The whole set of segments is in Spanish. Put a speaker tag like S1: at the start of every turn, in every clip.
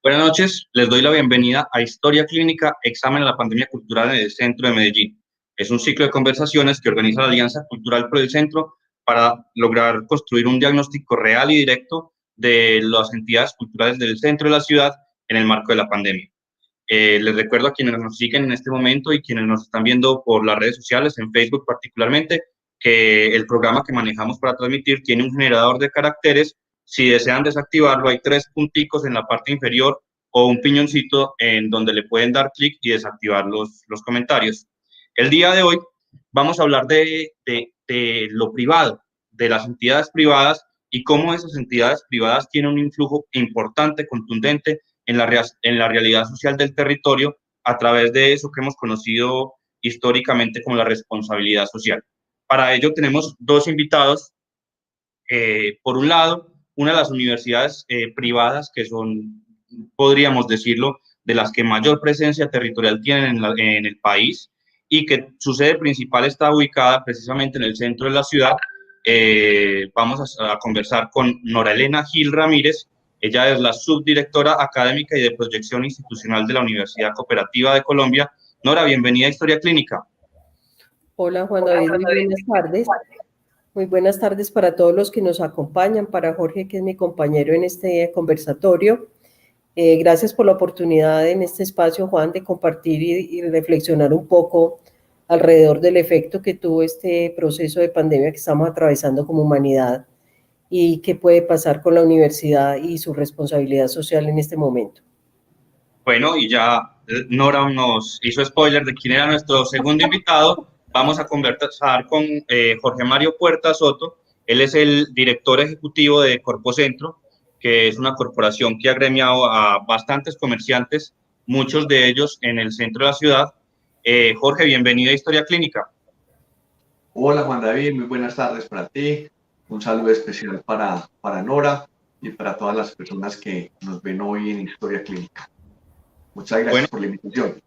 S1: Buenas noches, les doy la bienvenida a Historia Clínica, Examen de la Pandemia Cultural en el Centro de Medellín. Es un ciclo de conversaciones que organiza la Alianza Cultural por el Centro para lograr construir un diagnóstico real y directo de las entidades culturales del centro de la ciudad en el marco de la pandemia. Les recuerdo a quienes nos siguen en este momento y quienes nos están viendo por las redes sociales, en Facebook particularmente, que el programa que manejamos para transmitir tiene un generador de caracteres. Si desean desactivarlo, hay 3 punticos en la parte inferior o un piñoncito en donde le pueden dar clic y desactivar los comentarios. El día de hoy vamos a hablar de lo privado, de las entidades privadas y cómo esas entidades privadas tienen un influjo importante, contundente en la realidad social del territorio a través de eso que hemos conocido históricamente como la responsabilidad social. Para ello tenemos 2 invitados. Por un lado, una de las universidades privadas que son, podríamos decirlo, de las que mayor presencia territorial tienen en el país y que su sede principal está ubicada precisamente en el centro de la ciudad. Vamos a conversar con Nora Elena Gil Ramírez. Ella es la subdirectora académica y de proyección institucional de la Universidad Cooperativa de Colombia. Nora, bienvenida a Historia Clínica.
S2: Hola Juan David, muy buenas tardes. Muy buenas tardes para todos los que nos acompañan, para Jorge, que es mi compañero en este conversatorio. Gracias por la oportunidad en este espacio, Juan, de compartir y reflexionar un poco alrededor del efecto que tuvo este proceso de pandemia que estamos atravesando como humanidad y qué puede pasar con la universidad y su responsabilidad social en este momento.
S1: Bueno, y ya Nora nos hizo spoiler de quién era nuestro segundo invitado. Vamos a conversar con Jorge Mario Puerta Soto. Él es el director ejecutivo de Corpocentro, que es una corporación que ha gremiado a bastantes comerciantes, muchos de ellos en el centro de la ciudad. Jorge, bienvenido a Historia Clínica.
S3: Hola Juan David, muy buenas tardes para ti. Un saludo especial para Nora y para todas las personas que nos ven hoy en Historia Clínica. Muchas gracias por la invitación.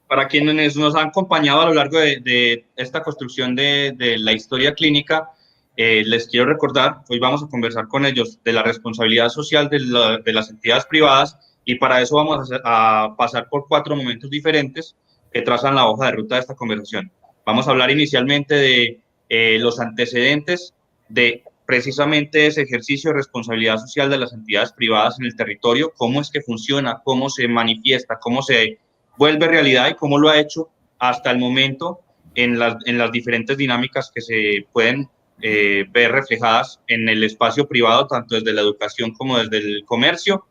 S1: Para quienes nos han acompañado a lo largo de esta construcción de la historia clínica, les quiero recordar, hoy vamos a conversar con ellos de la responsabilidad social de las entidades privadas, y para eso vamos a pasar por 4 momentos diferentes que trazan la hoja de ruta de esta conversación. Vamos a hablar inicialmente de los antecedentes de precisamente ese ejercicio de responsabilidad social de las entidades privadas en el territorio, cómo es que funciona, cómo se manifiesta, cómo se vuelve realidad y cómo lo ha hecho hasta el momento en las diferentes dinámicas que se pueden ver reflejadas en el espacio privado, tanto desde la educación como desde el comercio.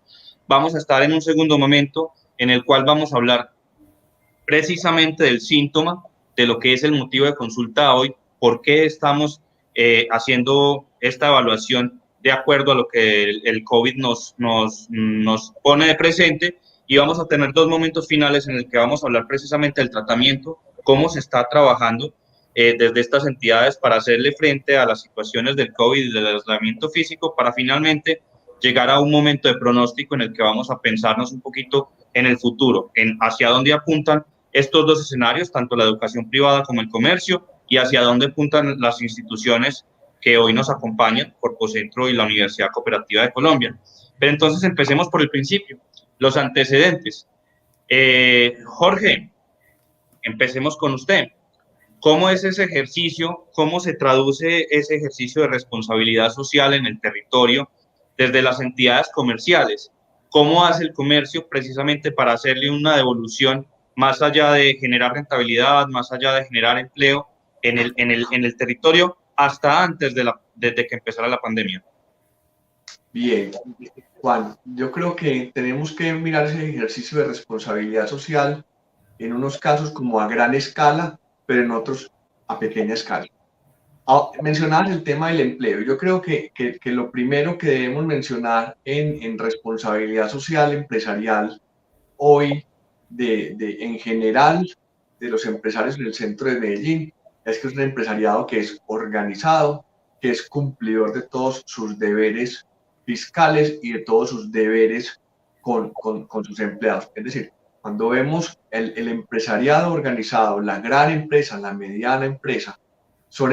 S1: Vamos a estar en un segundo momento en el cual vamos a hablar precisamente del síntoma, de lo que es el motivo de consulta hoy, por qué estamos haciendo esta evaluación de acuerdo a lo que el COVID nos pone de presente. Y vamos a tener 2 momentos finales en el que vamos a hablar precisamente del tratamiento, cómo se está trabajando desde estas entidades para hacerle frente a las situaciones del COVID y del aislamiento físico, para finalmente llegar a un momento de pronóstico en el que vamos a pensarnos un poquito en el futuro, en hacia dónde apuntan estos 2 escenarios, tanto la educación privada como el comercio, y hacia dónde apuntan las instituciones que hoy nos acompañan, Corpocentro y la Universidad Cooperativa de Colombia. Pero entonces empecemos por el principio, los antecedentes. Jorge, empecemos con usted. ¿Cómo es ese ejercicio? ¿Cómo se traduce ese ejercicio de responsabilidad social en el territorio desde las entidades comerciales? ¿Cómo hace el comercio precisamente para hacerle una devolución más allá de generar rentabilidad, más allá de generar empleo en el territorio hasta antes de que empezara la pandemia?
S3: Bien, Juan, yo creo que tenemos que mirar ese ejercicio de responsabilidad social en unos casos como a gran escala, pero en otros a pequeña escala. Mencionabas el tema del empleo. Yo creo que lo primero que debemos mencionar en responsabilidad social empresarial hoy, en general, de los empresarios en el centro de Medellín, es que es un empresariado que es organizado, que es cumplidor de todos sus deberes fiscales y de todos sus deberes con sus empleados. Es decir, cuando vemos el empresariado organizado, la gran empresa, la mediana empresa, son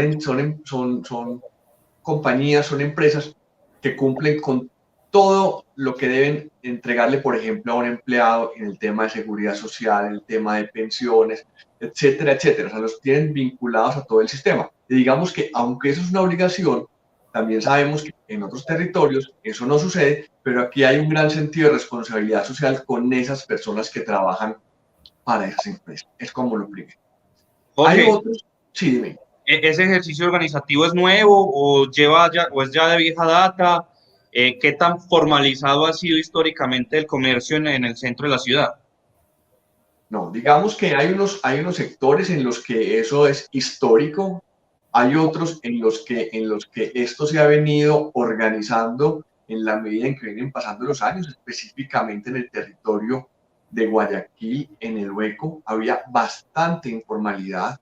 S3: compañías, son empresas que cumplen con todo lo que deben entregarle, por ejemplo, a un empleado en el tema de seguridad social, en el tema de pensiones, etcétera, etcétera. O sea, los tienen vinculados a todo el sistema. Y digamos que, aunque eso es una obligación, también sabemos que en otros territorios eso no sucede, pero aquí hay un gran sentido de responsabilidad social con esas personas que trabajan para esas empresas. Es como lo primero.
S1: Jorge,
S3: Hay otros, sí, dime.
S1: ¿ese ejercicio organizativo es nuevo o lleva ya, o es ya de vieja data? ¿Qué tan formalizado ha sido históricamente el comercio en el centro de la ciudad?
S3: No, digamos que hay unos sectores en los que eso es histórico, hay otros en los que esto se ha venido organizando en la medida en que vienen pasando los años, específicamente en el territorio de Guayaquil, en el Hueco, había bastante informalidad,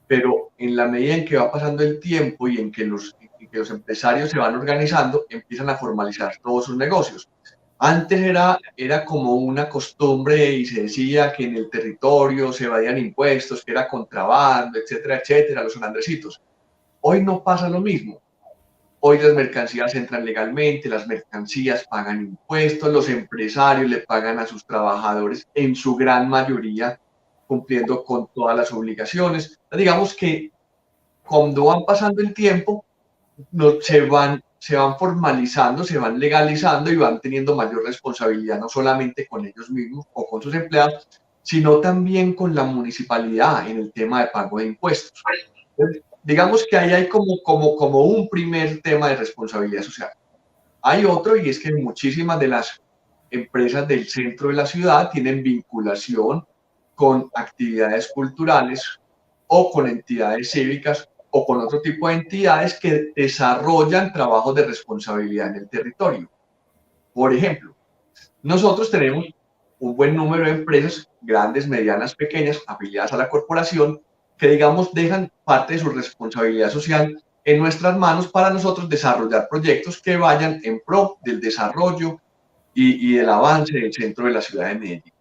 S3: pero en la medida en que va pasando el tiempo y en que los empresarios se van organizando, empiezan a formalizar todos sus negocios. Antes era como una costumbre y se decía que en el territorio se evadían impuestos, que era contrabando, etcétera, etcétera, los andresitos. Hoy no pasa lo mismo. Hoy las mercancías entran legalmente, las mercancías pagan impuestos, los empresarios le pagan a sus trabajadores en su gran mayoría cumpliendo con todas las obligaciones. Digamos que cuando van pasando el tiempo, no, se van formalizando, se van legalizando y van teniendo mayor responsabilidad, no solamente con ellos mismos o con sus empleados, sino también con la municipalidad en el tema de pago de impuestos. Entonces, digamos que ahí hay como un primer tema de responsabilidad social. Hay otro, y es que muchísimas de las empresas del centro de la ciudad tienen vinculación con actividades culturales o con entidades cívicas o con otro tipo de entidades que desarrollan trabajos de responsabilidad en el territorio. Por ejemplo, nosotros tenemos un buen número de empresas, grandes, medianas, pequeñas, afiliadas a la corporación, que, digamos, dejan parte de su responsabilidad social en nuestras manos para nosotros desarrollar proyectos que vayan en pro del desarrollo y del avance del centro de la ciudad de Medellín.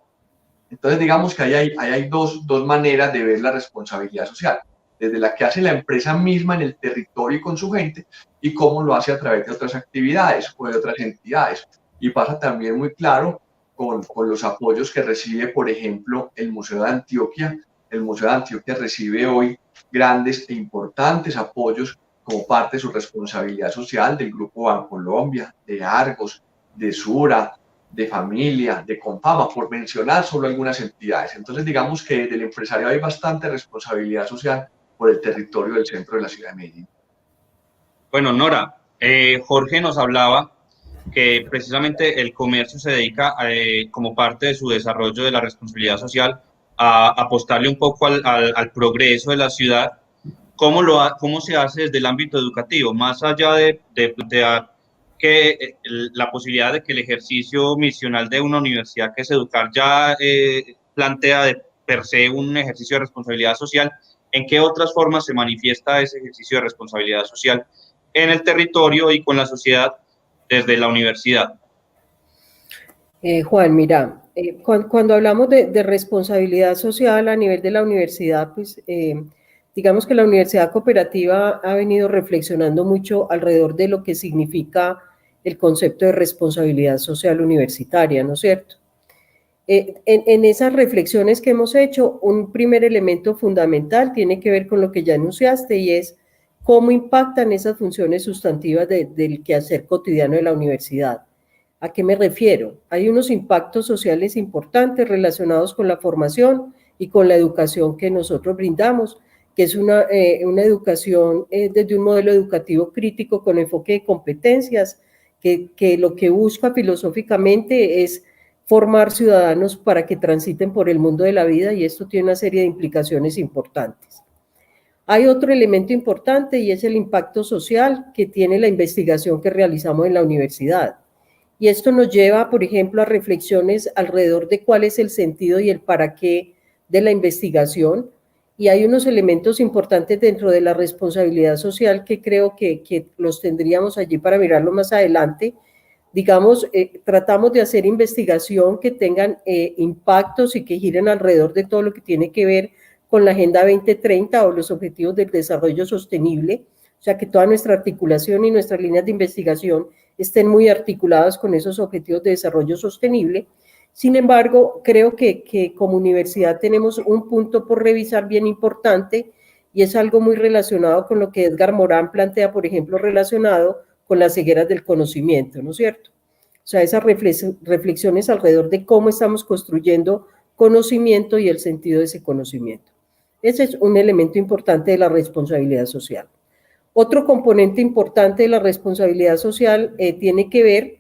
S3: Entonces, digamos que ahí hay dos maneras de ver la responsabilidad social, desde la que hace la empresa misma en el territorio y con su gente, y cómo lo hace a través de otras actividades o de otras entidades. Y pasa también muy claro con los apoyos que recibe, por ejemplo, el Museo de Antioquia. El Museo de Antioquia recibe hoy grandes e importantes apoyos como parte de su responsabilidad social del Grupo Bancolombia, de Argos, de Sura, de Familia, de Confama, por mencionar solo algunas entidades. Entonces, digamos que del empresario hay bastante responsabilidad social por el territorio del centro de la ciudad de Medellín.
S1: Bueno, Nora, Jorge nos hablaba que precisamente el comercio se dedica, como parte de su desarrollo de la responsabilidad social, a apostarle un poco al progreso de la ciudad. ¿Cómo se hace desde el ámbito educativo? Más allá de plantear que la posibilidad de que el ejercicio misional de una universidad, que es educar, ya plantea de per se un ejercicio de responsabilidad social, ¿en qué otras formas se manifiesta ese ejercicio de responsabilidad social en el territorio y con la sociedad desde la universidad?
S2: Juan, mira, cuando hablamos de responsabilidad social a nivel de la universidad, pues digamos que la universidad cooperativa ha venido reflexionando mucho alrededor de lo que significa el concepto de responsabilidad social universitaria, ¿no es cierto? En esas reflexiones que hemos hecho, un primer elemento fundamental tiene que ver con lo que ya enunciaste, y es cómo impactan esas funciones sustantivas del quehacer cotidiano de la universidad. ¿A qué me refiero? Hay unos impactos sociales importantes relacionados con la formación y con la educación que nosotros brindamos, que es una educación desde un modelo educativo crítico con enfoque de competencias, que lo que busca filosóficamente es formar ciudadanos para que transiten por el mundo de la vida, y esto tiene una serie de implicaciones importantes. Hay otro elemento importante, y es el impacto social que tiene la investigación que realizamos en la universidad. Y esto nos lleva, por ejemplo, a reflexiones alrededor de cuál es el sentido y el para qué de la investigación. Y hay unos elementos importantes dentro de la responsabilidad social que creo que los tendríamos allí para mirarlo más adelante. Digamos, tratamos de hacer investigación que tengan impactos y que giren alrededor de todo lo que tiene que ver con la Agenda 2030 o los Objetivos del Desarrollo Sostenible. O sea, que toda nuestra articulación y nuestras líneas de investigación estén muy articuladas con esos objetivos de desarrollo sostenible. Sin embargo, creo que como universidad tenemos un punto por revisar bien importante, y es algo muy relacionado con lo que Edgar Morán plantea, por ejemplo, relacionado con las cegueras del conocimiento, ¿no es cierto? O sea, esas reflexiones alrededor de cómo estamos construyendo conocimiento y el sentido de ese conocimiento. Ese es un elemento importante de la responsabilidad social. Otro componente importante de la responsabilidad social tiene que ver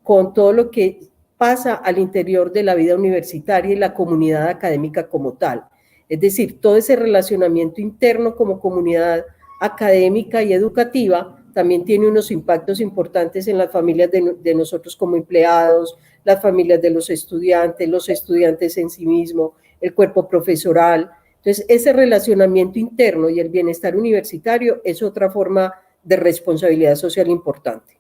S2: con todo lo que pasa al interior de la vida universitaria y la comunidad académica como tal. Es decir, todo ese relacionamiento interno como comunidad académica y educativa también tiene unos impactos importantes en las familias de nosotros como empleados, las familias de los estudiantes en sí mismos, el cuerpo profesoral. Entonces, ese relacionamiento interno y el bienestar universitario es otra forma de responsabilidad social importante.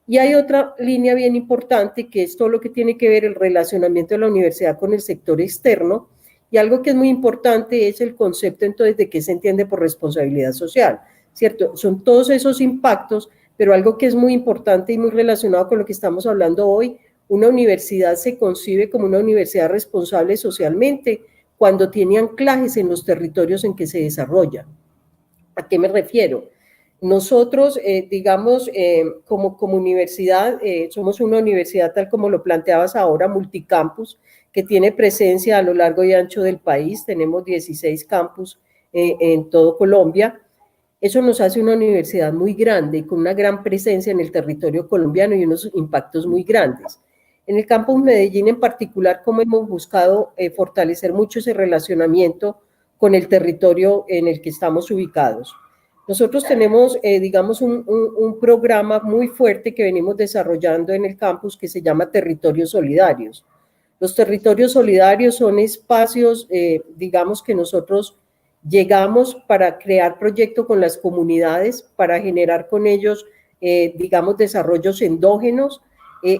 S2: Y hay otra línea bien importante que es todo lo que tiene que ver el relacionamiento de la universidad con el sector externo, y algo que es muy importante es el concepto entonces de qué se entiende por responsabilidad social, ¿cierto? Son todos esos impactos, pero algo que es muy importante y muy relacionado con lo que estamos hablando hoy, una universidad se concibe como una universidad responsable socialmente cuando tiene anclajes en los territorios en que se desarrolla. ¿A qué me refiero? Nosotros, digamos, como universidad, somos una universidad tal como lo planteabas ahora, multicampus, que tiene presencia a lo largo y ancho del país. Tenemos 16 campus en todo Colombia. Eso nos hace una universidad muy grande y con una gran presencia en el territorio colombiano y unos impactos muy grandes. En el campus Medellín en particular, como hemos buscado fortalecer mucho ese relacionamiento con el territorio en el que estamos ubicados. Nosotros tenemos, digamos, un programa muy fuerte que venimos desarrollando en el campus que se llama Territorios Solidarios. Los territorios solidarios son espacios, digamos, que nosotros llegamos para crear proyectos con las comunidades, para generar con ellos, digamos, desarrollos endógenos,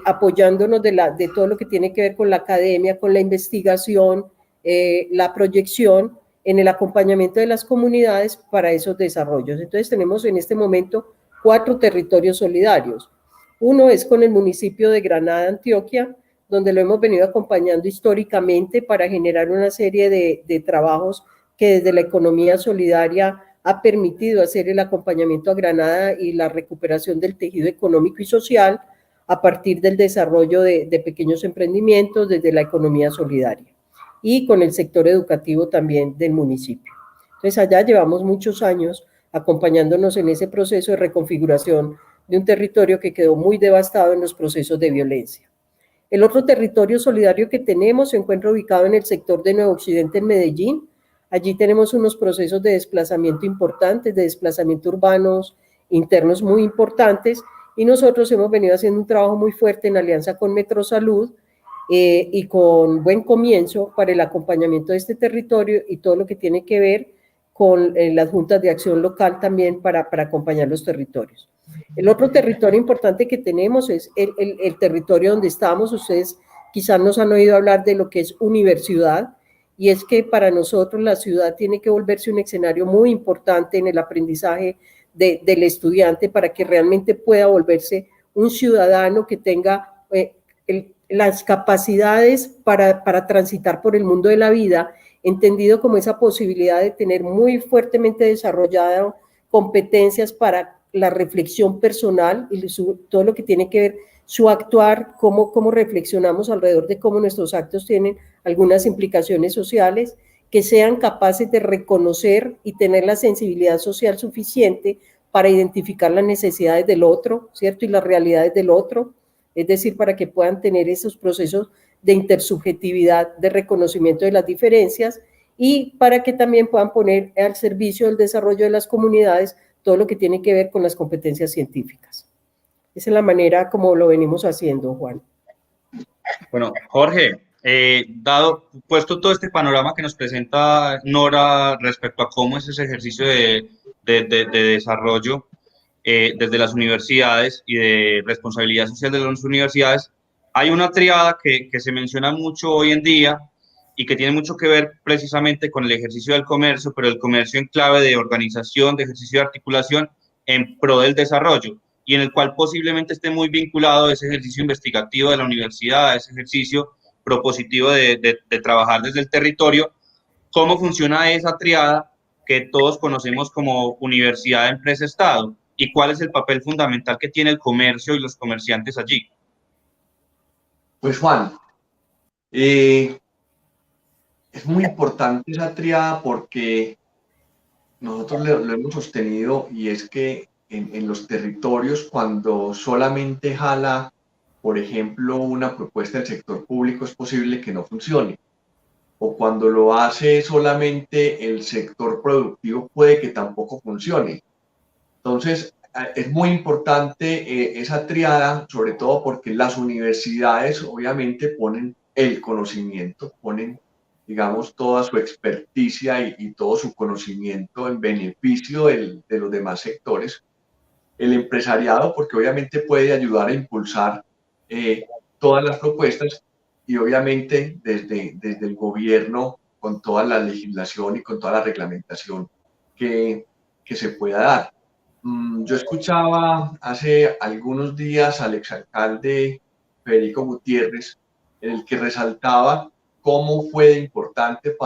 S2: apoyándonos de todo lo que tiene que ver con la academia, con la investigación, la proyección, en el acompañamiento de las comunidades para esos desarrollos. Entonces tenemos en este momento 4 territorios solidarios. Uno es con el municipio de Granada, Antioquia, donde lo hemos venido acompañando históricamente para generar una serie de trabajos que desde la economía solidaria ha permitido hacer el acompañamiento a Granada y la recuperación del tejido económico y social a partir del desarrollo de pequeños emprendimientos desde la economía solidaria, y con el sector educativo también del municipio. Entonces allá llevamos muchos años acompañándonos en ese proceso de reconfiguración de un territorio que quedó muy devastado en los procesos de violencia. El otro territorio solidario que tenemos se encuentra ubicado en el sector de Nuevo Occidente en Medellín. Allí tenemos unos procesos de desplazamiento importantes, de desplazamiento urbanos internos muy importantes, y nosotros hemos venido haciendo un trabajo muy fuerte en alianza con Metrosalud, y con buen comienzo para el acompañamiento de este territorio y todo lo que tiene que ver con las juntas de acción local también para acompañar los territorios. El otro territorio importante que tenemos es el territorio donde estamos. Ustedes quizás nos han oído hablar de lo que es universidad, y es que para nosotros la ciudad tiene que volverse un escenario muy importante en el aprendizaje del estudiante para que realmente pueda volverse un ciudadano que tenga las capacidades para transitar por el mundo de la vida, entendido como esa posibilidad de tener muy fuertemente desarrolladas competencias para la reflexión personal y todo lo que tiene que ver su actuar, cómo reflexionamos alrededor de cómo nuestros actos tienen algunas implicaciones sociales, que sean capaces de reconocer y tener la sensibilidad social suficiente para identificar las necesidades del otro, ¿cierto? Y las realidades del otro, es decir, para que puedan tener esos procesos de intersubjetividad, de reconocimiento de las diferencias, y para que también puedan poner al servicio del desarrollo de las comunidades todo lo que tiene que ver con las competencias científicas. Esa es la manera como lo venimos haciendo, Juan.
S1: Bueno, Jorge, puesto todo este panorama que nos presenta Nora respecto a cómo es ese ejercicio de desarrollo desde las universidades y de responsabilidad social de las universidades, hay una triada que se menciona mucho hoy en día y que tiene mucho que ver precisamente con el ejercicio del comercio, pero el comercio en clave de organización, de ejercicio de articulación en pro del desarrollo. y en el cual posiblemente esté muy vinculado a ese ejercicio investigativo de la universidad, a ese ejercicio propositivo de trabajar desde el territorio. ¿Cómo funciona esa triada que todos conocemos como universidad, empresa, Estado? ¿Y cuál es el papel fundamental que tiene el comercio y los comerciantes allí?
S3: Pues Juan, es muy importante esa triada porque nosotros lo hemos sostenido y es que en los territorios cuando solamente jala, por ejemplo, una propuesta del sector público es posible que no funcione. O cuando lo hace solamente el sector productivo puede que tampoco funcione. Entonces, es muy importante esa triada, sobre todo porque las universidades obviamente ponen el conocimiento, ponen, digamos, toda su experticia y todo su conocimiento en beneficio de los demás sectores. El empresariado, porque obviamente puede ayudar a impulsar todas las propuestas y obviamente desde el gobierno con toda la legislación y con toda la reglamentación que se pueda dar. Yo escuchaba hace algunos días al exalcalde Federico Gutiérrez, en el que resaltaba cómo fue importante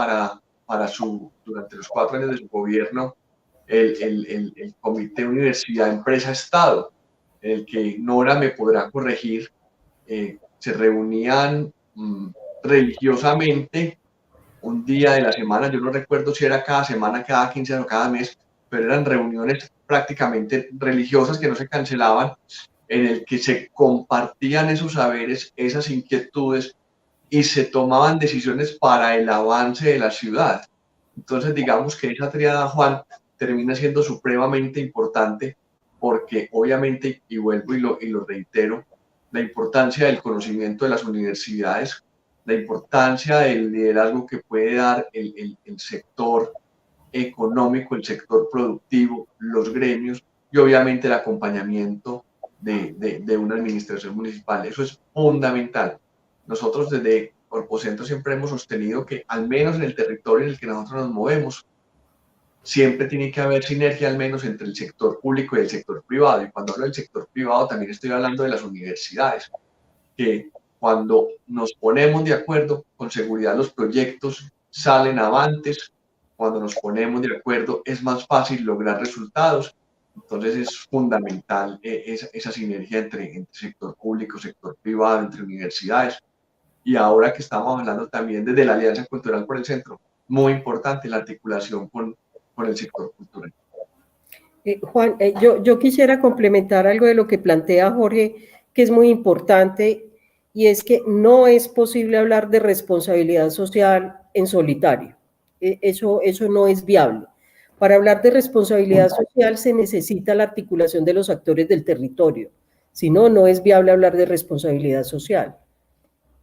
S3: durante los 4 años de su gobierno el Comité Universidad Empresa Estado, en el que Nora me podrá corregir, se reunían religiosamente un día de la semana, yo no recuerdo si era cada semana, cada 15 o cada mes, pero eran reuniones prácticamente religiosas que no se cancelaban, en el que se compartían esos saberes, esas inquietudes y se tomaban decisiones para el avance de la ciudad. Entonces, digamos que esa triada, Juan, termina siendo supremamente importante porque obviamente, y vuelvo y lo reitero, la importancia del conocimiento de las universidades, la importancia del liderazgo que puede dar el sector económico, el sector productivo, los gremios y obviamente el acompañamiento de una administración municipal. Eso es fundamental. Nosotros desde Corpocentro siempre hemos sostenido que al menos en el territorio en el que nosotros nos movemos, siempre tiene que haber sinergia al menos entre el sector público y el sector privado. Y cuando hablo del sector privado también estoy hablando de las universidades, que cuando nos ponemos de acuerdo, con seguridad los proyectos salen avantes, cuando nos ponemos de acuerdo es más fácil lograr resultados. Entonces es fundamental esa sinergia entre sector público, sector privado, entre universidades. Y ahora que estamos hablando también desde la Alianza Cultural por el Centro, muy importante la articulación con el sector cultural.
S2: Juan, yo quisiera complementar algo de lo que plantea Jorge, que es muy importante, y es que no es posible hablar de responsabilidad social en solitario. Eso no es viable. Para hablar de responsabilidad social se necesita la articulación de los actores del territorio. Si no, no es viable hablar de responsabilidad social.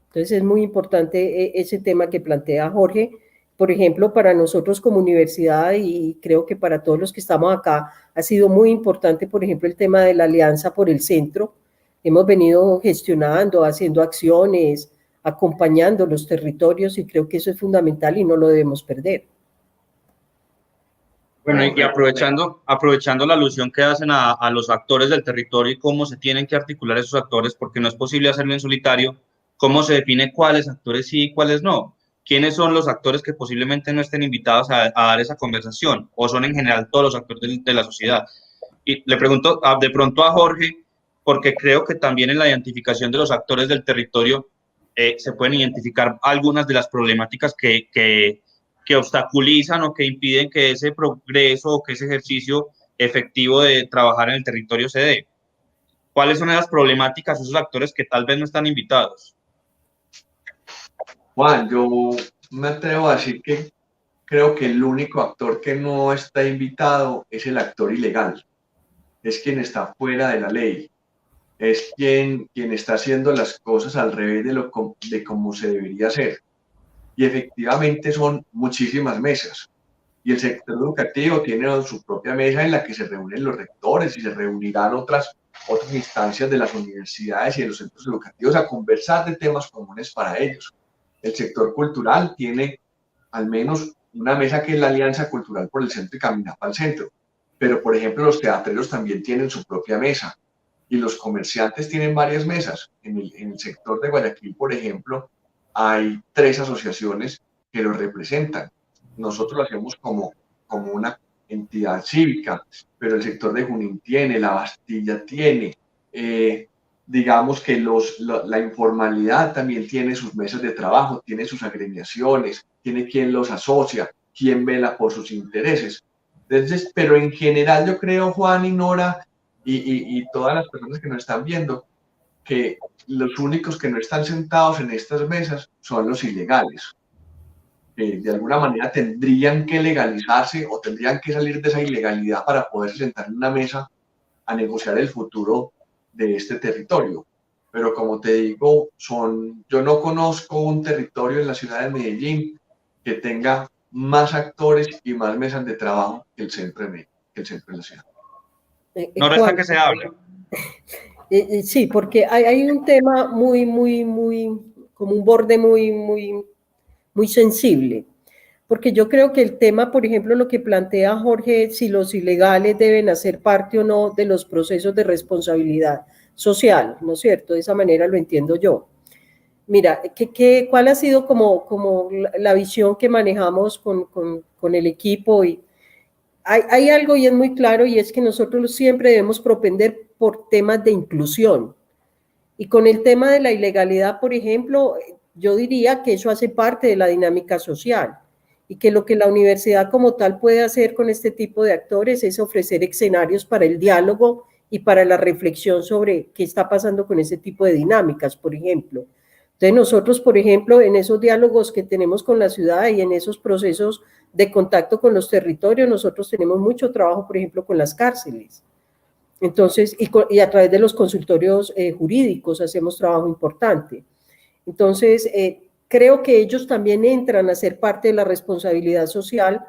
S2: Entonces es muy importante ese tema que plantea Jorge. Por ejemplo, para nosotros como universidad y creo que para todos los que estamos acá, ha sido muy importante, por ejemplo, el tema de la Alianza por el Centro. Hemos venido gestionando, haciendo acciones, acompañando los territorios y creo que eso es fundamental y no lo debemos perder.
S1: Bueno, y aprovechando la alusión que hacen a los actores del territorio y cómo se tienen que articular esos actores, porque no es posible hacerlo en solitario, ¿cómo se define cuáles actores sí y cuáles no? ¿Quiénes son los actores que posiblemente no estén invitados a dar esa conversación? ¿O son en general todos los actores de la sociedad? Y le pregunto de pronto a Jorge, porque creo que también en la identificación de los actores del territorio se pueden identificar algunas de las problemáticas que obstaculizan o que impiden que ese progreso o que ese ejercicio efectivo de trabajar en el territorio se dé. ¿Cuáles son esas problemáticas, esos actores que tal vez no están invitados?
S3: Juan, yo me atrevo a decir que creo que el único actor que no está invitado es el actor ilegal, es quien está fuera de la ley, es quien está haciendo las cosas al revés de cómo se debería hacer. Y efectivamente son muchísimas mesas. Y el sector educativo tiene su propia mesa en la que se reúnen los rectores y se reunirán otras instancias de las universidades y de los centros educativos a conversar de temas comunes para ellos. El sector cultural tiene al menos una mesa que es la Alianza Cultural por el Centro y Caminar para el Centro. Pero, por ejemplo, los teatreros también tienen su propia mesa. y los comerciantes tienen varias mesas. En el sector de Guayaquil, por ejemplo, hay 3 asociaciones que los representan. Nosotros lo hacemos como una entidad cívica, pero el sector de Junín tiene, la Bastilla tiene, digamos que la informalidad también tiene sus mesas de trabajo, tiene sus agremiaciones, tiene quien los asocia, quien vela por sus intereses. Entonces, pero en general yo creo, Juan y Nora, y todas las personas que nos están viendo, que los únicos que no están sentados en estas mesas son los ilegales, que de alguna manera tendrían que legalizarse o tendrían que salir de esa ilegalidad para poder sentar en una mesa a negociar el futuro de este territorio. Pero como te digo, yo no conozco un territorio en la ciudad de Medellín que tenga más actores y más mesas de trabajo que el centro de Medellín, que el centro de la ciudad.
S1: No resta que se hable.
S2: Sí, porque hay un tema como un borde muy sensible. Porque yo creo que el tema, por ejemplo, lo que plantea Jorge, si los ilegales deben hacer parte o no de los procesos de responsabilidad social, ¿no es cierto? De esa manera lo entiendo yo. Mira, ¿cuál ha sido como la visión que manejamos con el equipo? Y hay algo y es muy claro, y es que nosotros siempre debemos propender por temas de inclusión. Y con el tema de la ilegalidad, por ejemplo, yo diría que eso hace parte de la dinámica social y que lo que la universidad como tal puede hacer con este tipo de actores es ofrecer escenarios para el diálogo y para la reflexión sobre qué está pasando con ese tipo de dinámicas, por ejemplo. Entonces nosotros, por ejemplo, en esos diálogos que tenemos con la ciudad y en esos procesos de contacto con los territorios, nosotros tenemos mucho trabajo, por ejemplo, con las cárceles. Entonces, y a través de los consultorios jurídicos hacemos trabajo importante. Entonces, creo que ellos también entran a ser parte de la responsabilidad social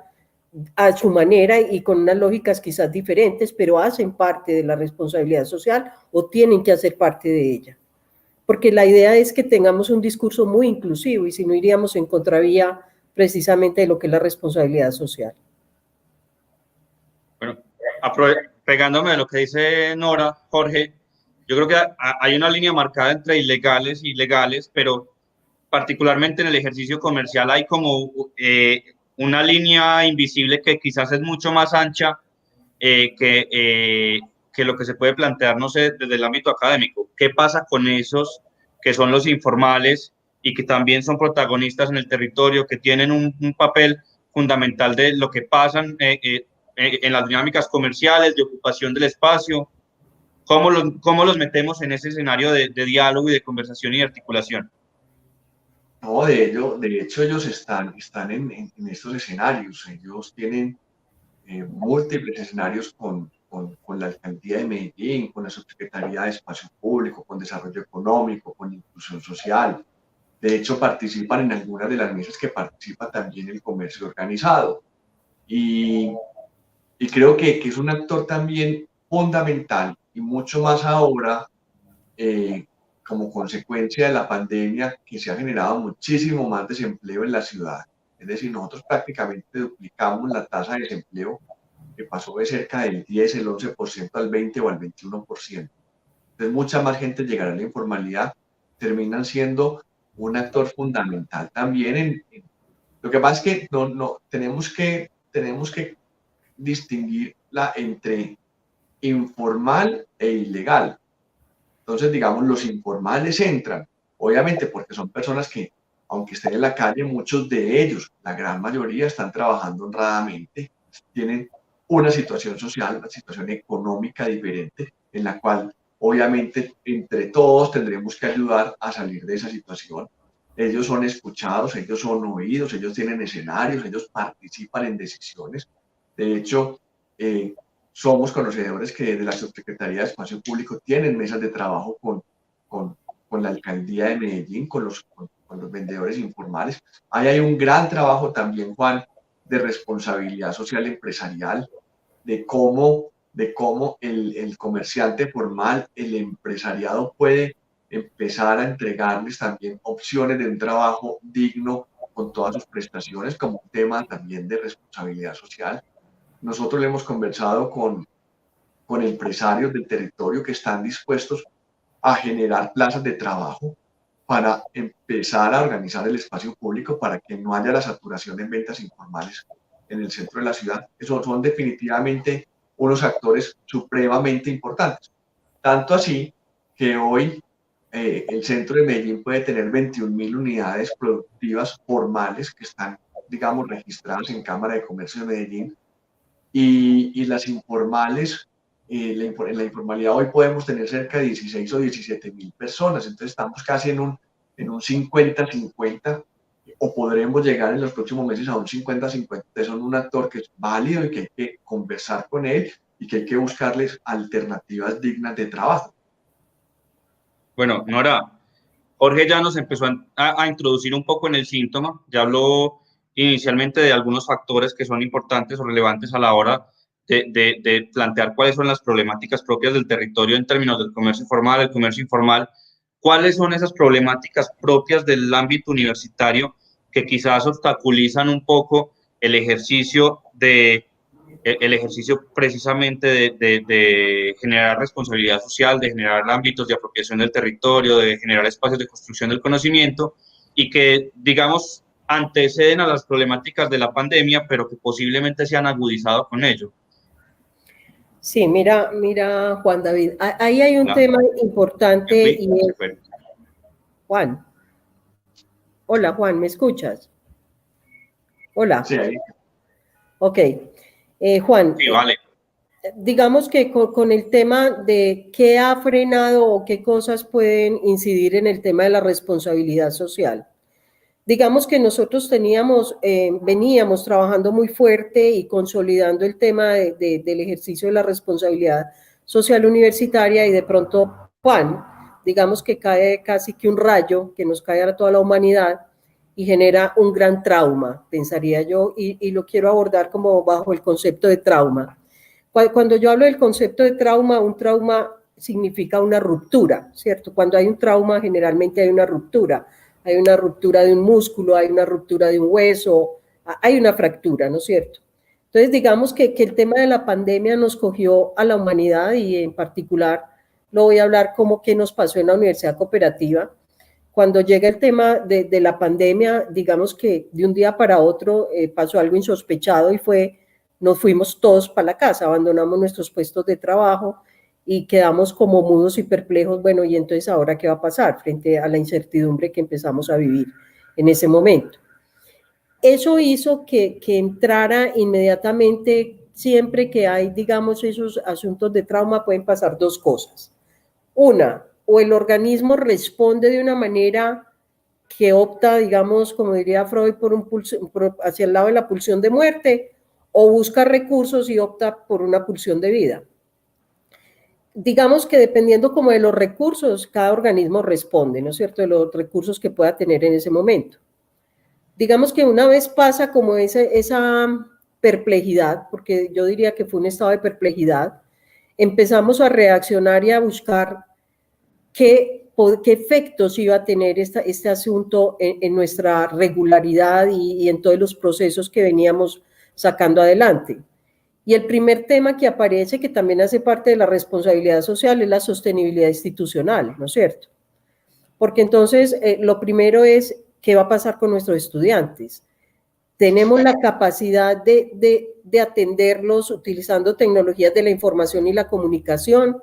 S2: a su manera y con unas lógicas quizás diferentes, pero hacen parte de la responsabilidad social o tienen que hacer parte de ella. Porque la idea es que tengamos un discurso muy inclusivo y si no iríamos en contravía precisamente de lo que es la responsabilidad social.
S1: Bueno, pegándome de lo que dice Nora, Jorge, yo creo que hay una línea marcada entre ilegales y legales, pero particularmente en el ejercicio comercial hay como una línea invisible que quizás es mucho más ancha que lo que se puede plantear, no sé, desde el ámbito académico. ¿Qué pasa con esos que son los informales y que también son protagonistas en el territorio, que tienen un papel fundamental de lo que pasan en las dinámicas comerciales, de ocupación del espacio? ¿Cómo los metemos en ese escenario de diálogo y de conversación y de articulación?
S3: No, de hecho ellos están en estos escenarios. Ellos tienen múltiples escenarios con la Alcaldía de Medellín, con la Subsecretaría de Espacio Público, con Desarrollo Económico, con Inclusión Social. De hecho, participan en algunas de las mesas que participa también el comercio organizado. Y creo que es un actor también fundamental y mucho más ahora como consecuencia de la pandemia, que se ha generado muchísimo más desempleo en la ciudad. Es decir, nosotros prácticamente duplicamos la tasa de desempleo, que pasó de cerca del 10, el 11% al 20 o al 21%. Entonces, mucha más gente llegará a la informalidad, terminan siendo un actor fundamental también. Lo que pasa es que tenemos que distinguirla entre informal e ilegal. Entonces, digamos, los informales entran, obviamente porque son personas que, aunque estén en la calle, muchos de ellos, la gran mayoría, están trabajando honradamente, tienen una situación social, una situación económica diferente, en la cual, obviamente, entre todos tendremos que ayudar a salir de esa situación. Ellos son escuchados, ellos son oídos, ellos tienen escenarios, ellos participan en decisiones. De hecho, somos conocedores que desde la Subsecretaría de Espacio Público tienen mesas de trabajo con la Alcaldía de Medellín, con los vendedores informales. Ahí hay un gran trabajo también, Juan, de responsabilidad social empresarial, de cómo el comerciante formal, el empresariado puede empezar a entregarles también opciones de un trabajo digno con todas sus prestaciones, como un tema también de responsabilidad social. Nosotros le hemos conversado con empresarios del territorio que están dispuestos a generar plazas de trabajo para empezar a organizar el espacio público para que no haya la saturación en ventas informales en el centro de la ciudad. Esos son definitivamente unos actores supremamente importantes. Tanto así que hoy el centro de Medellín puede tener 21.000 unidades productivas formales que están, digamos, registradas en Cámara de Comercio de Medellín, y las informales, en la informalidad hoy podemos tener cerca de 16 o 17.000 personas, entonces estamos casi en un 50-50, o podremos llegar en los próximos meses a un 50-50. Son un actor que es válido y que hay que conversar con él y que hay que buscarles alternativas dignas de trabajo.
S1: Bueno, Nora, Jorge ya nos empezó a introducir un poco en el síntoma, ya habló inicialmente de algunos factores que son importantes o relevantes a la hora de plantear cuáles son las problemáticas propias del territorio en términos del comercio formal, el comercio informal, cuáles son esas problemáticas propias del ámbito universitario que quizás obstaculizan un poco el ejercicio precisamente de generar responsabilidad social, de generar ámbitos de apropiación del territorio, de generar espacios de construcción del conocimiento y que, digamos, anteceden a las problemáticas de la pandemia, pero que posiblemente se han agudizado con ello.
S2: Sí, mira, Juan David, ahí hay un tema importante y es... Juan. Hola, Juan, ¿me escuchas? Hola.
S3: Sí, ahí.
S2: Ok. Juan,
S1: sí, vale.
S2: Digamos que con el tema de qué ha frenado o qué cosas pueden incidir en el tema de la responsabilidad social. Digamos que nosotros veníamos trabajando muy fuerte y consolidando el tema del ejercicio de la responsabilidad social universitaria y de pronto, Juan, digamos que cae casi que un rayo que nos cae a toda la humanidad y genera un gran trauma, pensaría yo, y lo quiero abordar como bajo el concepto de trauma. Cuando yo hablo del concepto de trauma, un trauma significa una ruptura, ¿cierto? Cuando hay un trauma, generalmente hay una ruptura de un músculo, hay una ruptura de un hueso, hay una fractura, ¿no es cierto? Entonces, digamos que el tema de la pandemia nos cogió a la humanidad y en particular lo voy a hablar como que nos pasó en la Universidad Cooperativa. Cuando llega el tema de la pandemia, digamos que de un día para otro pasó algo insospechado y nos fuimos todos para la casa, abandonamos nuestros puestos de trabajo y quedamos como mudos y perplejos. Bueno, ¿y entonces ahora qué va a pasar frente a la incertidumbre que empezamos a vivir en ese momento? Eso hizo que entrara inmediatamente, siempre que hay, digamos, esos asuntos de trauma, pueden pasar dos cosas. Una, o el organismo responde de una manera que opta, digamos, como diría Freud, hacia el lado de la pulsión de muerte, o busca recursos y opta por una pulsión de vida. Digamos que dependiendo como de los recursos, cada organismo responde, ¿no es cierto?, de los recursos que pueda tener en ese momento. Digamos que una vez pasa como esa perplejidad, porque yo diría que fue un estado de perplejidad, empezamos a reaccionar y a buscar qué efectos iba a tener este asunto en nuestra regularidad y en todos los procesos que veníamos sacando adelante. Y el primer tema que aparece, que también hace parte de la responsabilidad social, es la sostenibilidad institucional, ¿no es cierto? Porque entonces lo primero es, ¿qué va a pasar con nuestros estudiantes? Tenemos la capacidad de atenderlos utilizando tecnologías de la información y la comunicación.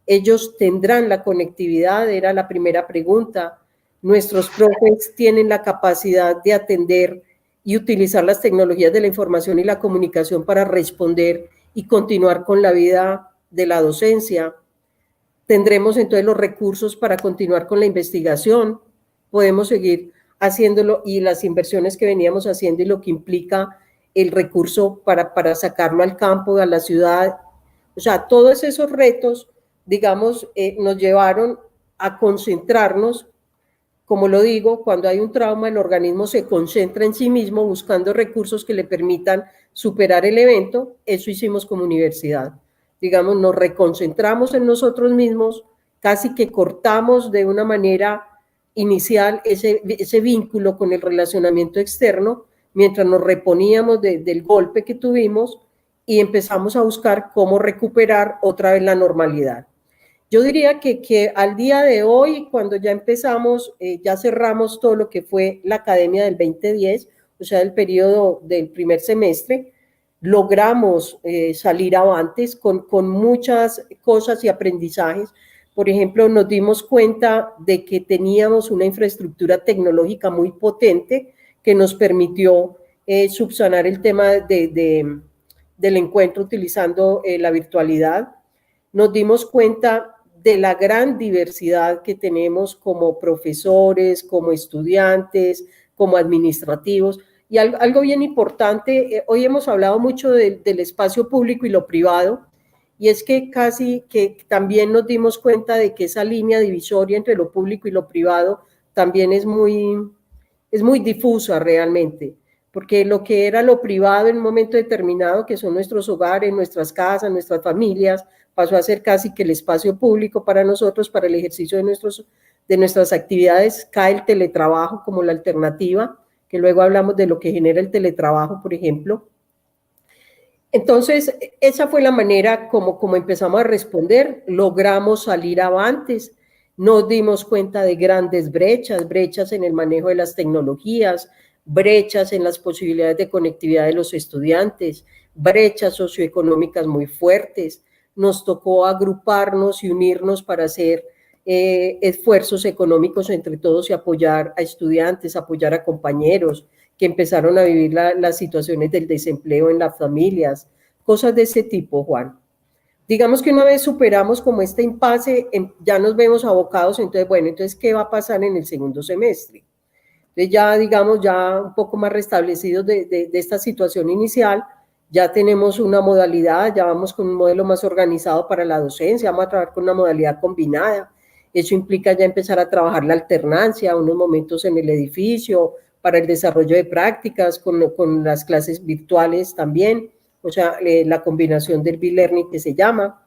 S2: Ellos tendrán la conectividad, era la primera pregunta. Nuestros profes tienen la capacidad de atender y utilizar las tecnologías de la información y la comunicación para responder y continuar con la vida de la docencia. Tendremos entonces los recursos para continuar con la investigación, podemos seguir haciéndolo y las inversiones que veníamos haciendo y lo que implica el recurso para sacarlo al campo, a la ciudad. O sea, todos esos retos, digamos, nos llevaron a concentrarnos. Como lo digo, cuando hay un trauma, el organismo se concentra en sí mismo buscando recursos que le permitan superar el evento. Eso hicimos como universidad. Digamos, nos reconcentramos en nosotros mismos, casi que cortamos de una manera inicial ese vínculo con el relacionamiento externo, mientras nos reponíamos del golpe que tuvimos, y empezamos a buscar cómo recuperar otra vez la normalidad. Yo diría que al día de hoy, cuando ya empezamos, ya cerramos todo lo que fue la academia del 2010, o sea, el periodo del primer semestre, logramos salir avantes con muchas cosas y aprendizajes. Por ejemplo, nos dimos cuenta de que teníamos una infraestructura tecnológica muy potente que nos permitió subsanar el tema del encuentro utilizando la virtualidad. Nos dimos cuenta de la gran diversidad que tenemos como profesores, como estudiantes, como administrativos. Y algo bien importante, hoy hemos hablado mucho del espacio público y lo privado, y es que casi que también nos dimos cuenta de que esa línea divisoria entre lo público y lo privado también es muy difusa realmente, porque lo que era lo privado en un momento determinado, que son nuestros hogares, nuestras casas, nuestras familias, pasó a ser casi que el espacio público para nosotros, para el ejercicio de nuestras actividades. Cae el teletrabajo como la alternativa, que luego hablamos de lo que genera el teletrabajo, por ejemplo. Entonces, esa fue la manera como empezamos a responder. Logramos salir avantes, nos dimos cuenta de grandes brechas en el manejo de las tecnologías, brechas en las posibilidades de conectividad de los estudiantes, brechas socioeconómicas muy fuertes. Nos tocó agruparnos y unirnos para hacer esfuerzos económicos entre todos y apoyar a estudiantes, apoyar a compañeros que empezaron a vivir las situaciones del desempleo en las familias, cosas de ese tipo, Juan. Digamos que una vez superamos como este impasse, ya nos vemos abocados, entonces, bueno, entonces, ¿qué va a pasar en el segundo semestre? Entonces ya, digamos, ya un poco más restablecidos de esta situación inicial, ya tenemos una modalidad, ya vamos con un modelo más organizado para la docencia, vamos a trabajar con una modalidad combinada. Eso implica ya empezar a trabajar la alternancia, unos momentos en el edificio, para el desarrollo de prácticas, con las clases virtuales también, o sea, la combinación del B-Learning que se llama.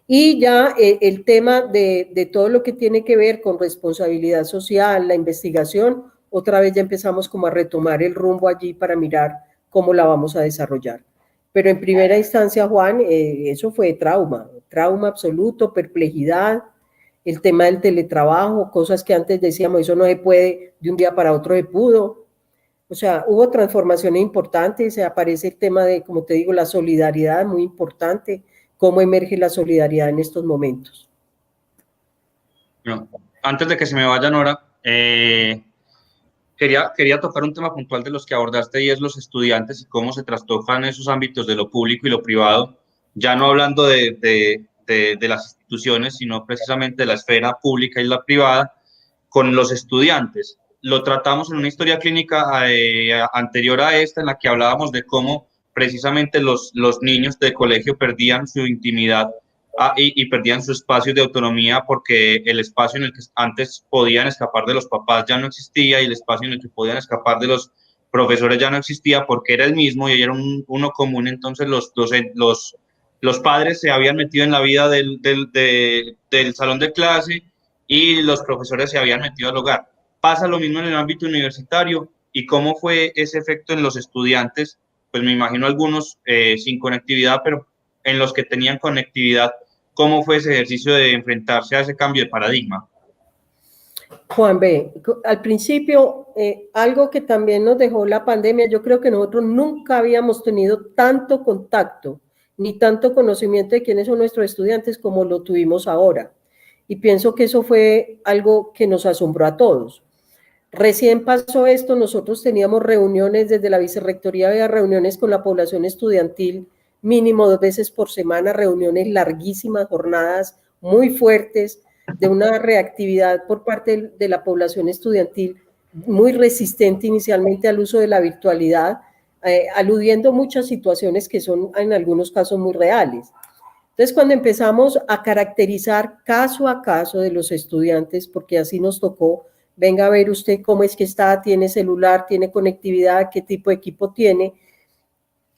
S2: Y ya el tema de todo lo que tiene que ver con responsabilidad social, la investigación, otra vez ya empezamos como a retomar el rumbo allí para mirar cómo la vamos a desarrollar. Pero en primera instancia, Juan, eso fue trauma absoluto, perplejidad, el tema del teletrabajo, cosas que antes decíamos, eso no se puede, de un día para otro se pudo. O sea, hubo transformaciones importantes, aparece el tema de, como te digo, la solidaridad, muy importante, cómo emerge la solidaridad en estos momentos.
S1: Bueno, antes de que se me vaya, Nora, quería tocar un tema puntual de los que abordaste, y es los estudiantes y cómo se trastocan esos ámbitos de lo público y lo privado, ya no hablando de las instituciones, sino precisamente de la esfera pública y la privada, con los estudiantes. Lo tratamos en una historia clínica anterior a esta, en la que hablábamos de cómo precisamente los niños de colegio perdían su intimidad y perdían su espacio de autonomía, porque el espacio en el que antes podían escapar de los papás ya no existía, y el espacio en el que podían escapar de los profesores ya no existía, porque era el mismo y era uno común. Entonces los padres se habían metido en la vida del salón de clase, y los profesores se habían metido al hogar. Pasa lo mismo en el ámbito universitario. ¿Y cómo fue ese efecto en los estudiantes? Pues me imagino algunos sin conectividad, pero en los que tenían conectividad, ¿cómo fue ese ejercicio de enfrentarse a ese cambio de paradigma?
S2: Juan B., al principio, algo que también nos dejó la pandemia, yo creo que nosotros nunca habíamos tenido tanto contacto ni tanto conocimiento de quiénes son nuestros estudiantes como lo tuvimos ahora. Y pienso que eso fue algo que nos asombró a todos. Recién pasó esto, nosotros teníamos reuniones desde la vicerrectoría, había reuniones con la población estudiantil mínimo 2 veces por semana, reuniones larguísimas, jornadas muy fuertes, de una reactividad por parte de la población estudiantil muy resistente inicialmente al uso de la virtualidad, aludiendo muchas situaciones que son en algunos casos muy reales. Entonces, cuando empezamos a caracterizar caso a caso de los estudiantes, porque así nos tocó, venga a ver usted cómo es que está, tiene celular, tiene conectividad, qué tipo de equipo tiene,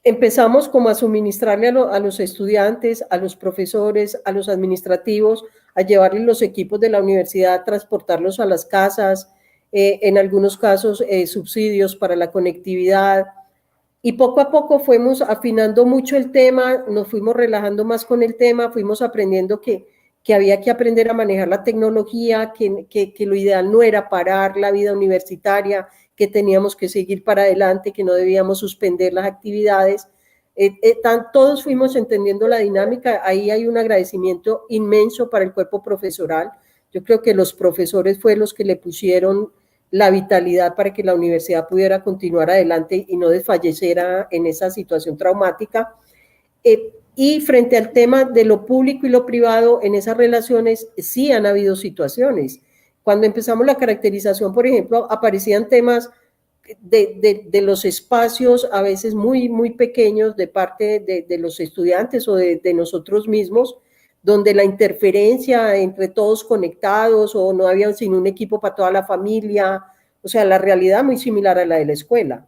S2: empezamos como a suministrarle a los estudiantes, a los profesores, a los administrativos, a llevarles los equipos de la universidad, transportarlos a las casas, en algunos casos subsidios para la conectividad, Y poco a poco fuimos afinando mucho el tema, nos fuimos relajando más con el tema, fuimos aprendiendo que había que aprender a manejar la tecnología, que lo ideal no era parar la vida universitaria, que teníamos que seguir para adelante, que no debíamos suspender las actividades. Todos fuimos entendiendo la dinámica, ahí hay un agradecimiento inmenso para el cuerpo profesoral. Yo creo que los profesores fueron los que le pusieron la vitalidad para que la universidad pudiera continuar adelante y no desfalleciera en esa situación traumática. Y frente al tema de lo público y lo privado, en esas relaciones sí han habido situaciones. Cuando empezamos la caracterización, por ejemplo, aparecían temas de los espacios a veces muy pequeños de parte de los estudiantes o de nosotros mismos, donde la interferencia entre todos conectados o no había sino un equipo para toda la familia, o sea, la realidad muy similar a la de la escuela.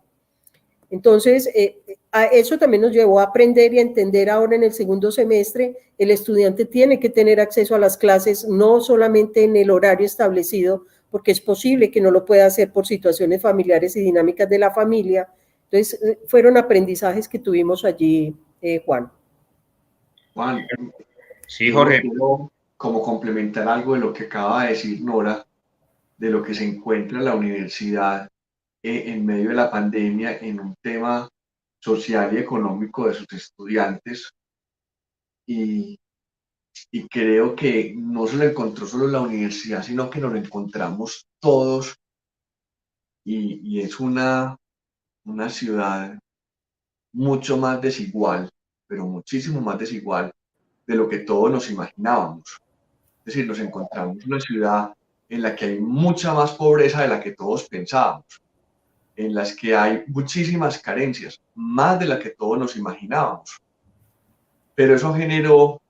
S2: Entonces, a eso también nos llevó a aprender y a entender ahora en el segundo semestre, el estudiante tiene que tener acceso a las clases no solamente en el horario establecido, porque es posible que no lo pueda hacer por situaciones familiares y dinámicas de la familia. Entonces, fueron aprendizajes que tuvimos allí, Juan.
S3: Juan,
S1: Sí, Jorge.
S3: quiero como complementar algo de lo que acaba de decir Nora, de lo que se encuentra en la universidad en medio de la pandemia en un tema social y económico de sus estudiantes. Y, y creo que no se lo encontró solo la universidad, sino que nos lo encontramos todos. Y es una ciudad mucho más desigual, pero muchísimo más desigual de lo que todos nos imaginábamos. Es decir, nos encontramos una ciudad en la que hay mucha más pobreza de la que todos pensábamos, en las que hay muchísimas carencias, más de la que todos nos imaginábamos. Pero eso generó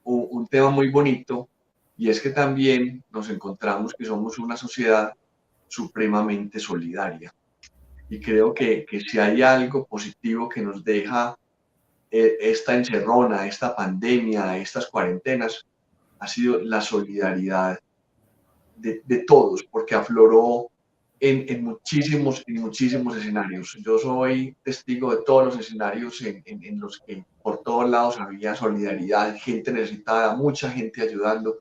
S3: un tema muy bonito, y es que también nos encontramos que somos una sociedad supremamente solidaria. Y creo que si hay algo positivo que nos deja esta encerrona, esta pandemia, estas cuarentenas, ha sido la solidaridad de todos, porque afloró en muchísimos escenarios. Yo soy testigo de todos los escenarios en los que por todos lados había solidaridad, gente necesitada, mucha gente ayudando,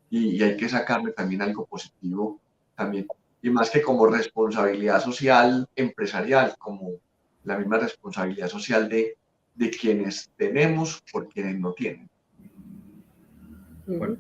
S3: y hay que sacarle también algo positivo también. Y más que como responsabilidad social empresarial, como la misma responsabilidad social de quienes tenemos por quienes no tienen.
S1: Bueno.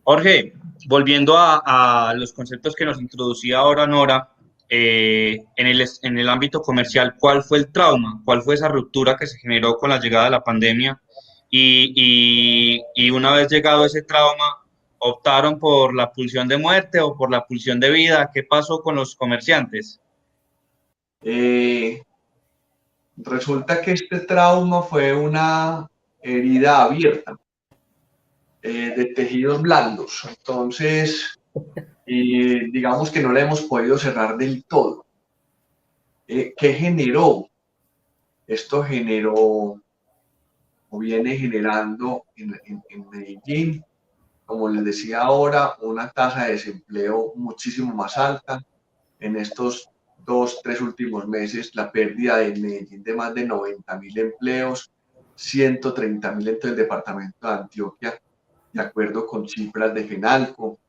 S1: Jorge, volviendo a los conceptos que nos introducía ahora Nora, en el ámbito comercial, ¿cuál fue el trauma? ¿Cuál fue esa ruptura que se generó con la llegada de la pandemia? Y una vez llegado ese trauma, ¿optaron por la pulsión de muerte o por la pulsión de vida? ¿Qué pasó con los comerciantes?
S3: Resulta que este trauma fue una herida abierta de tejidos blandos. Entonces, digamos que no la hemos podido cerrar del todo. ¿Qué generó? Esto generó o viene generando en Medellín, como les decía ahora, una tasa de desempleo muchísimo más alta. En estos 2, 3 últimos meses, la pérdida de Medellín de más de 90.000 empleos, 130.000 en el departamento de Antioquia, de acuerdo con cifras de FENALCO.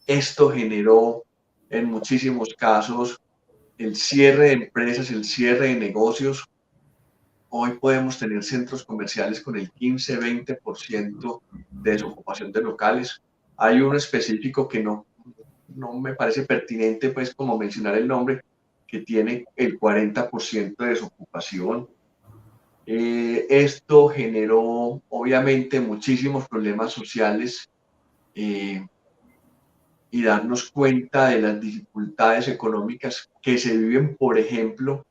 S3: Esto generó en muchísimos casos el cierre de empresas, el cierre de negocios. Hoy podemos tener centros comerciales con el 15-20% de desocupación de locales. Hay uno específico que no me parece pertinente, pues, como mencionar el nombre, que tiene el 40% de desocupación. Esto generó, obviamente, muchísimos problemas sociales y darnos cuenta de las dificultades económicas que se viven, por ejemplo,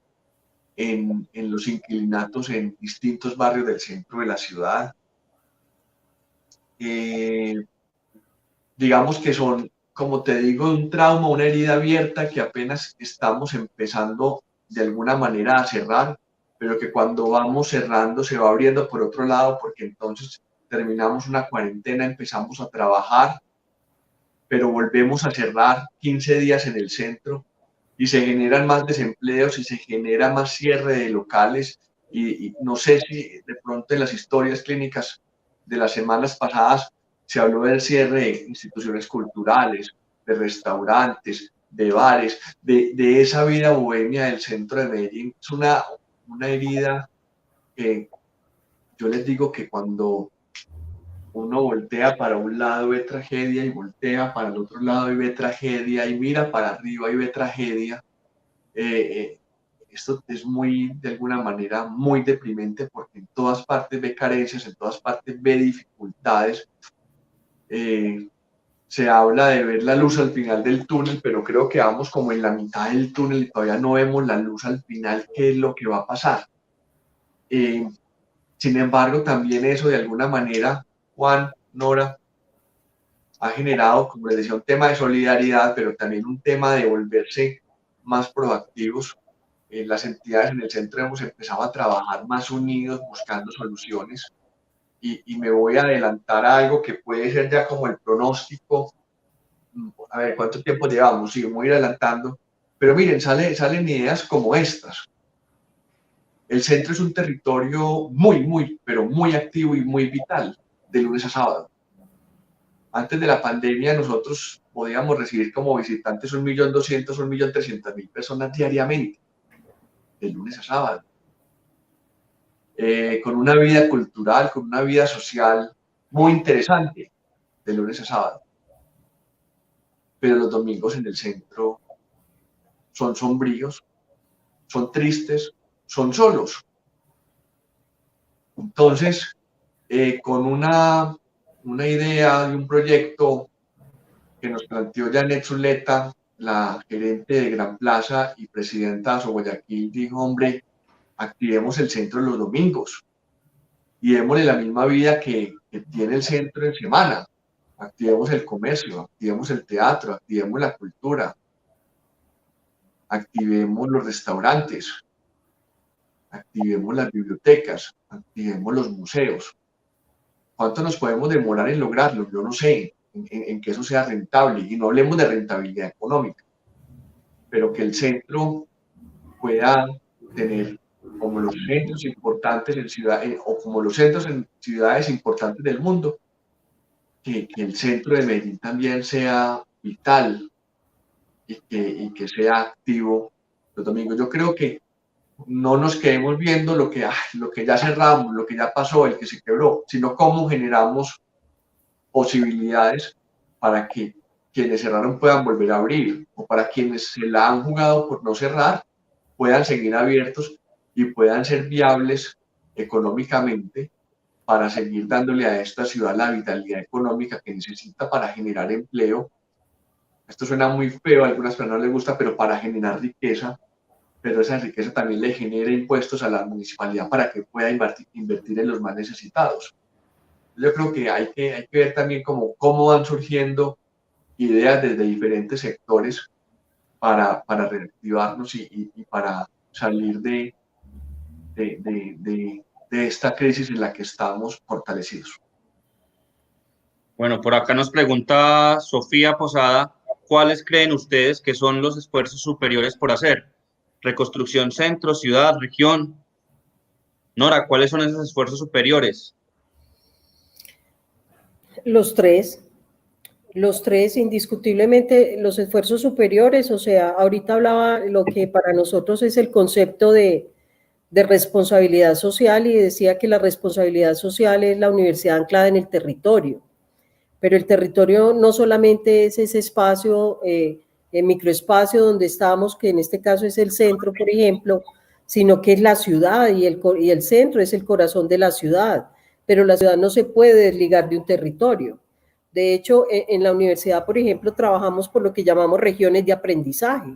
S3: en los inquilinatos en distintos barrios del centro de la ciudad. Digamos que son, como te digo, un trauma, una herida abierta que apenas estamos empezando de alguna manera a cerrar, pero que cuando vamos cerrando se va abriendo por otro lado, porque entonces terminamos una cuarentena, empezamos a trabajar, pero volvemos a cerrar 15 días en el centro y se generan más desempleos y se genera más cierre de locales y no sé si de pronto en las historias clínicas de las semanas pasadas se habló del cierre de instituciones culturales, de restaurantes, de bares, de esa vida bohemia del centro de Medellín. Es una herida que yo les digo que cuando uno voltea para un lado y ve tragedia y voltea para el otro lado y ve tragedia y mira para arriba y ve tragedia, esto es muy, de alguna manera, muy deprimente porque en todas partes ve carencias, en todas partes ve dificultades. Se habla de ver la luz al final del túnel, pero creo que vamos como en la mitad del túnel y todavía no vemos la luz al final, qué es lo que va a pasar. Sin embargo, también eso de alguna manera, Juan, Nora, ha generado, como les decía, un tema de solidaridad, pero también un tema de volverse más proactivos. Las entidades en el centro hemos empezado a trabajar más unidos, buscando soluciones. Y me voy a adelantar a algo que puede ser ya como el pronóstico. A ver, ¿cuánto tiempo llevamos? Sí, me voy a ir adelantando. Pero miren, salen ideas como estas. El centro es un territorio muy, pero muy activo y muy vital de lunes a sábado. Antes de la pandemia nosotros podíamos recibir como visitantes 1.200.000, 1.300.000 personas diariamente, de lunes a sábado. Con una vida cultural, con una vida social muy interesante, de lunes a sábado. Pero los domingos en el centro son sombríos, son tristes, son solos. Entonces, con una idea de un proyecto que nos planteó Janet Zuleta, la gerente de Gran Plaza y presidenta de Guayaquil, dijo, hombre, activemos el centro los domingos y démosle la misma vida que tiene el centro en semana. Activemos el comercio, activemos el teatro, activemos la cultura, activemos los restaurantes, activemos las bibliotecas, activemos los museos. ¿Cuánto nos podemos demorar en lograrlo? Yo no sé, en que eso sea rentable, y no hablemos de rentabilidad económica, pero que el centro pueda tener como los centros importantes en ciudades, o como los centros en ciudades importantes del mundo, que el centro de Medellín también sea vital y que sea activo los domingos. Yo creo que no nos quedemos viendo lo que ya cerramos, lo que ya pasó, el que se quebró, sino cómo generamos posibilidades para que quienes cerraron puedan volver a abrir, o para quienes se la han jugado por no cerrar puedan seguir abiertos y puedan ser viables económicamente para seguir dándole a esta ciudad la vitalidad económica que necesita para generar empleo. Esto suena muy feo, a algunas personas les gusta, pero para generar riqueza, pero esa riqueza también le genera impuestos a la municipalidad para que pueda invertir en los más necesitados. Yo creo que hay que ver también cómo van surgiendo ideas desde diferentes sectores para reactivarnos y para salir de esta crisis en la que estamos fortalecidos.
S1: Bueno, por acá nos pregunta Sofía Posada, ¿cuáles creen ustedes que son los esfuerzos superiores por hacer? Reconstrucción centro, ciudad, región. Nora, ¿cuáles son esos esfuerzos superiores?
S2: Los tres indiscutiblemente, los esfuerzos superiores, o sea, ahorita hablaba lo que para nosotros es el concepto de responsabilidad social y decía que la responsabilidad social es la universidad anclada en el territorio, pero el territorio no solamente es ese espacio, el microespacio donde estamos, que en este caso es el centro, por ejemplo, sino que es la ciudad y el centro es el corazón de la ciudad, pero la ciudad no se puede desligar de un territorio. De hecho, en la universidad, por ejemplo, trabajamos por lo que llamamos regiones de aprendizaje.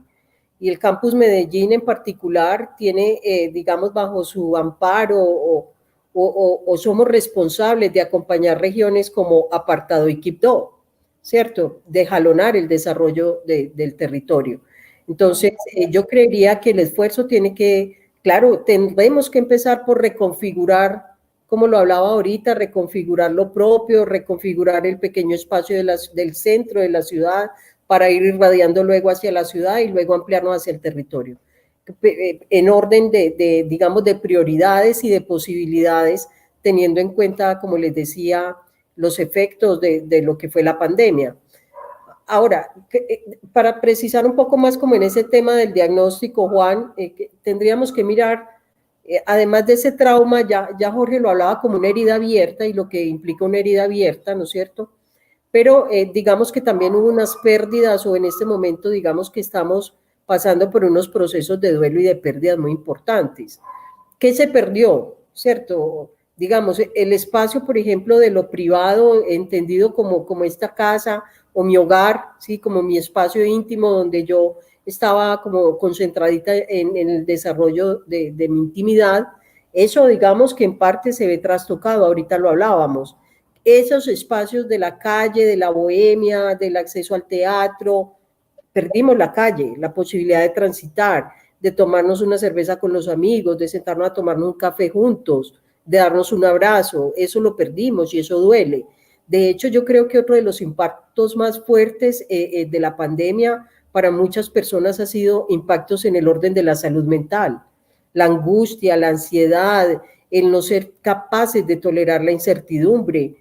S2: Y el campus Medellín en particular tiene, digamos, bajo su amparo o somos responsables de acompañar regiones como Apartado y Quibdó, ¿cierto? De jalonar el desarrollo del territorio. Entonces, yo creería que el esfuerzo tiene que, claro, tendremos que empezar por reconfigurar, como lo hablaba ahorita, reconfigurar lo propio, reconfigurar el pequeño espacio del centro de la ciudad para ir irradiando luego hacia la ciudad y luego ampliarnos hacia el territorio. En orden digamos, de prioridades y de posibilidades, teniendo en cuenta, como les decía, los efectos de lo que fue la pandemia. Ahora, para precisar un poco más como en ese tema del diagnóstico, Juan, tendríamos que mirar, además de ese trauma, ya Jorge lo hablaba como una herida abierta y lo que implica una herida abierta, ¿no es cierto? Pero digamos que también hubo unas pérdidas o en este momento digamos que estamos pasando por unos procesos de duelo y de pérdidas muy importantes. ¿Qué se perdió? ¿Cierto? Digamos, el espacio, por ejemplo, de lo privado, entendido como esta casa o mi hogar, ¿sí? Como mi espacio íntimo donde yo estaba como concentradita en el desarrollo de mi intimidad, eso digamos que en parte se ve trastocado, ahorita lo hablábamos. Esos espacios de la calle, de la bohemia, del acceso al teatro, perdimos la calle, la posibilidad de transitar, de tomarnos una cerveza con los amigos, de sentarnos a tomarnos un café juntos, de darnos un abrazo, eso lo perdimos y eso duele. De hecho, yo creo que otro de los impactos más fuertes de la pandemia para muchas personas ha sido impactos en el orden de la salud mental, la angustia, la ansiedad, el no ser capaces de tolerar la incertidumbre,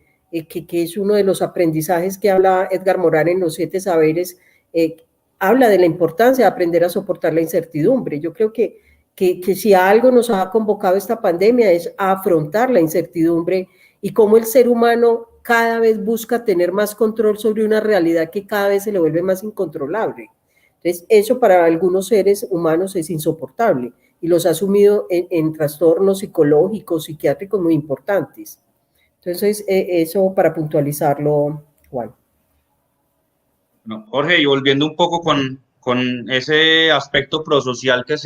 S2: que es uno de los aprendizajes que habla Edgar Morin en Los 7 Saberes, habla de la importancia de aprender a soportar la incertidumbre. Yo creo que si algo nos ha convocado esta pandemia es a afrontar la incertidumbre y cómo el ser humano cada vez busca tener más control sobre una realidad que cada vez se le vuelve más incontrolable. Entonces, eso para algunos seres humanos es insoportable y los ha sumido en trastornos psicológicos, psiquiátricos muy importantes. Entonces, eso para puntualizarlo, Juan.
S1: No, Jorge, y volviendo un poco con ese aspecto prosocial que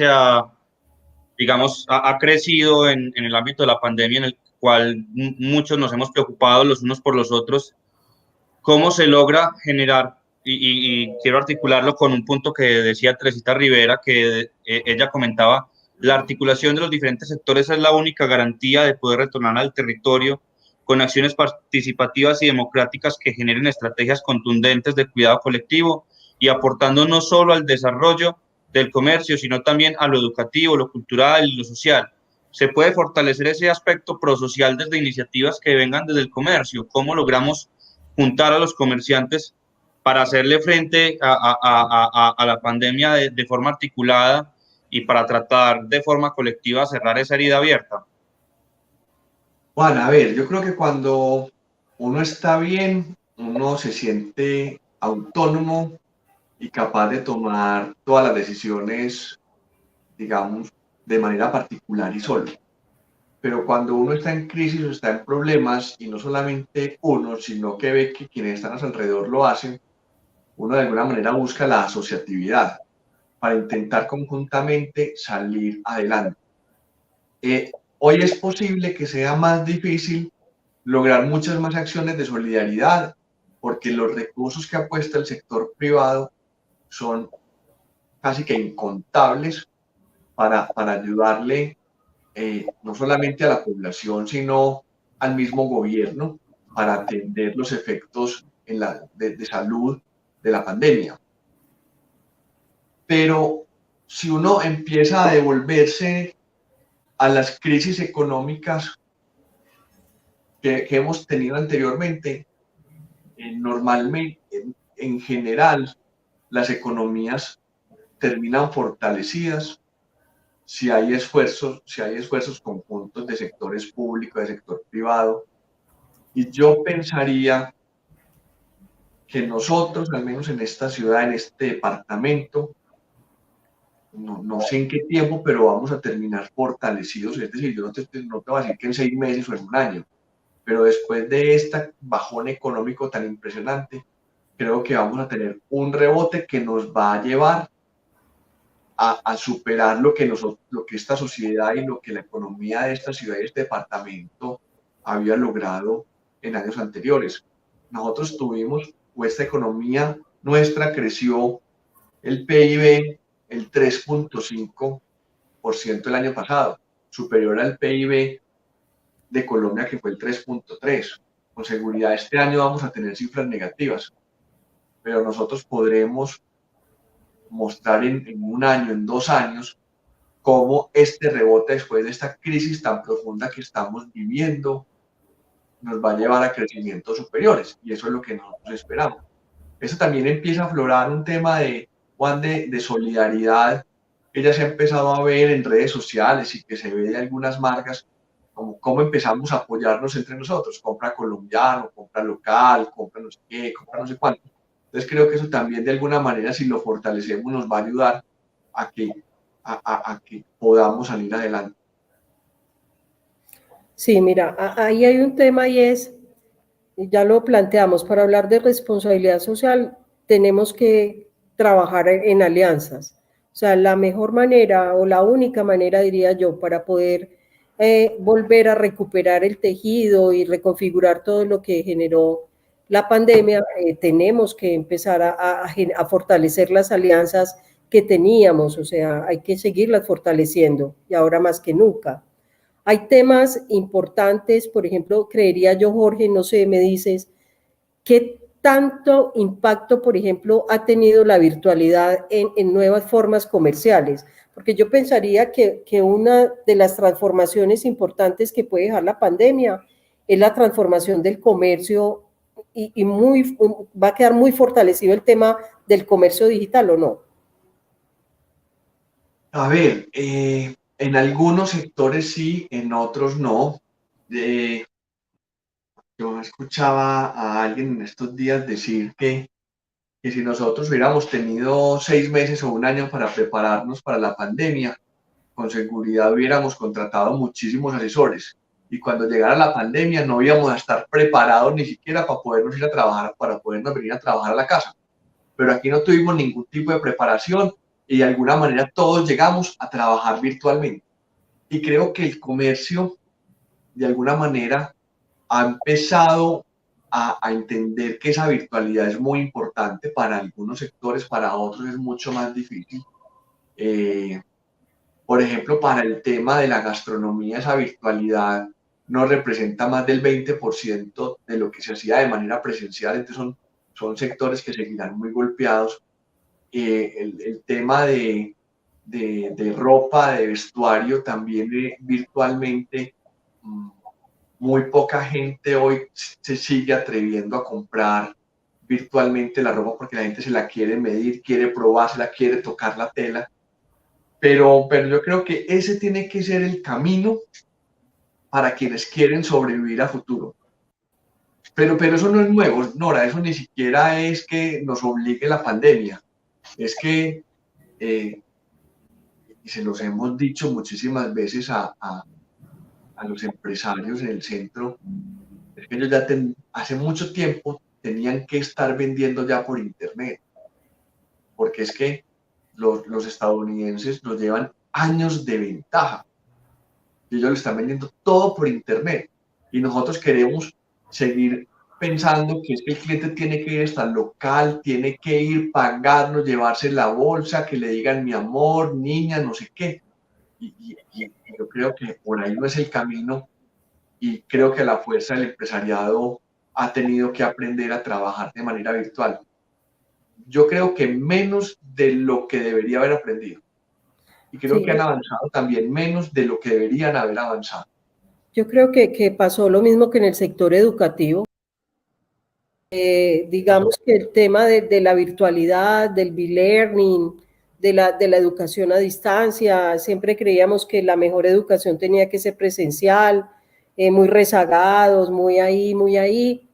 S1: digamos, ha crecido en el ámbito de la pandemia, en el cual muchos nos hemos preocupado los unos por los otros, ¿cómo se logra generar? Y quiero articularlo con un punto que decía Teresita Rivera, que ella comentaba, la articulación de los diferentes sectores es la única garantía de poder retornar al territorio con acciones participativas y democráticas que generen estrategias contundentes de cuidado colectivo y aportando no solo al desarrollo del comercio, sino también a lo educativo, lo cultural y lo social. Se puede fortalecer ese aspecto prosocial desde iniciativas que vengan desde el comercio. ¿Cómo logramos juntar a los comerciantes para hacerle frente a la pandemia de forma articulada y para tratar de forma colectiva cerrar esa herida abierta?
S3: Juan, a ver, yo creo que cuando uno está bien, uno se siente autónomo y capaz de tomar todas las decisiones, digamos, de manera particular y solo. Pero cuando uno está en crisis o está en problemas, y no solamente uno, sino que ve que quienes están a su alrededor lo hacen, uno de alguna manera busca la asociatividad para intentar conjuntamente salir adelante. Hoy es posible que sea más difícil lograr muchas más acciones de solidaridad porque los recursos que apuesta el sector privado son casi que incontables para ayudarle no solamente a la población, sino al mismo gobierno para atender los efectos de salud de la pandemia. Pero si uno empieza a devolverse a las crisis económicas que hemos tenido anteriormente, normalmente, en general, las economías terminan fortalecidas si hay esfuerzos conjuntos de sectores públicos, de sector privado. Y yo pensaría que nosotros, al menos en esta ciudad, en este departamento, no sé en qué tiempo, pero vamos a terminar fortalecidos. Es decir, yo no te voy a decir que en 6 meses o en un año, pero después de este bajón económico tan impresionante, creo que vamos a tener un rebote que nos va a llevar a superar lo que esta sociedad y lo que la economía de esta ciudad y este departamento había logrado en años anteriores. Nosotros tuvimos, o esta economía nuestra creció el PIB el 3.5% el año pasado, superior al PIB de Colombia que fue el 3.3%. Con seguridad este año vamos a tener cifras negativas. pero nosotros podremos mostrar en un año, en 2 años, cómo este rebote después de esta crisis tan profunda que estamos viviendo nos va a llevar a crecimientos superiores, y eso es lo que nosotros esperamos. Eso también empieza a aflorar un tema de, Juan, de solidaridad, que ya se ha empezado a ver en redes sociales y que se ve de algunas marcas, como cómo empezamos a apoyarnos entre nosotros, compra colombiano, compra local, compra no sé qué, compra no sé cuánto. Entonces creo que eso también de alguna manera, si lo fortalecemos, nos va a ayudar a que podamos salir adelante.
S2: Sí, mira, ahí hay un tema y es, ya lo planteamos, para hablar de responsabilidad social tenemos que trabajar en alianzas. O sea, la mejor manera o la única manera, diría yo, para poder volver a recuperar el tejido y reconfigurar todo lo que generó la pandemia, tenemos que empezar a fortalecer las alianzas que teníamos, o sea, hay que seguirlas fortaleciendo y ahora más que nunca. Hay temas importantes, por ejemplo, creería yo, Jorge, no sé, me dices, ¿qué tanto impacto, por ejemplo, ha tenido la virtualidad en nuevas formas comerciales? Porque yo pensaría que una de las transformaciones importantes que puede dejar la pandemia es la transformación del comercio y va a quedar muy fortalecido el tema del comercio digital, ¿o no?
S3: A ver, en algunos sectores sí, en otros no. Yo escuchaba a alguien en estos días decir que si nosotros hubiéramos tenido 6 meses o un año para prepararnos para la pandemia, con seguridad hubiéramos contratado muchísimos asesores. Y cuando llegara la pandemia no íbamos a estar preparados ni siquiera para podernos ir a trabajar, para podernos venir a trabajar a la casa. Pero aquí no tuvimos ningún tipo de preparación y de alguna manera todos llegamos a trabajar virtualmente. Y creo que el comercio, de alguna manera, ha empezado a entender que esa virtualidad es muy importante para algunos sectores, para otros es mucho más difícil. Eh, por ejemplo, para el tema de la gastronomía, esa virtualidad no representa más del 20% de lo que se hacía de manera presencial, entonces son sectores que seguirán muy golpeados. El tema de ropa, de vestuario, también virtualmente. Muy poca gente hoy se sigue atreviendo a comprar virtualmente la ropa porque la gente se la quiere medir, quiere probársela, quiere tocar la tela. Pero yo creo que ese tiene que ser el camino para quienes quieren sobrevivir a futuro. Pero eso no es nuevo, Nora, eso ni siquiera es que nos obligue la pandemia. Es que, y se los hemos dicho muchísimas veces a los empresarios en el centro, es que ellos ya hace mucho tiempo tenían que estar vendiendo ya por internet, porque es que los estadounidenses nos llevan años de ventaja y ellos le están vendiendo todo por internet y nosotros queremos seguir pensando que es que el cliente tiene que ir hasta el local, tiene que ir, pagarnos, llevarse la bolsa, que le digan mi amor, niña, no sé qué. Y yo creo que por ahí no es el camino y creo que la fuerza del empresariado ha tenido que aprender a trabajar de manera virtual. Yo creo que menos de lo que debería haber aprendido. Y creo
S2: Sí,
S3: que han avanzado también menos de lo que deberían haber avanzado.
S2: yo creo que pasó lo mismo que en el sector educativo. Digamos que el tema de la virtualidad, del e-learning, de la educación a distancia, siempre creíamos que la mejor educación tenía que ser presencial, muy rezagados, muy ahí,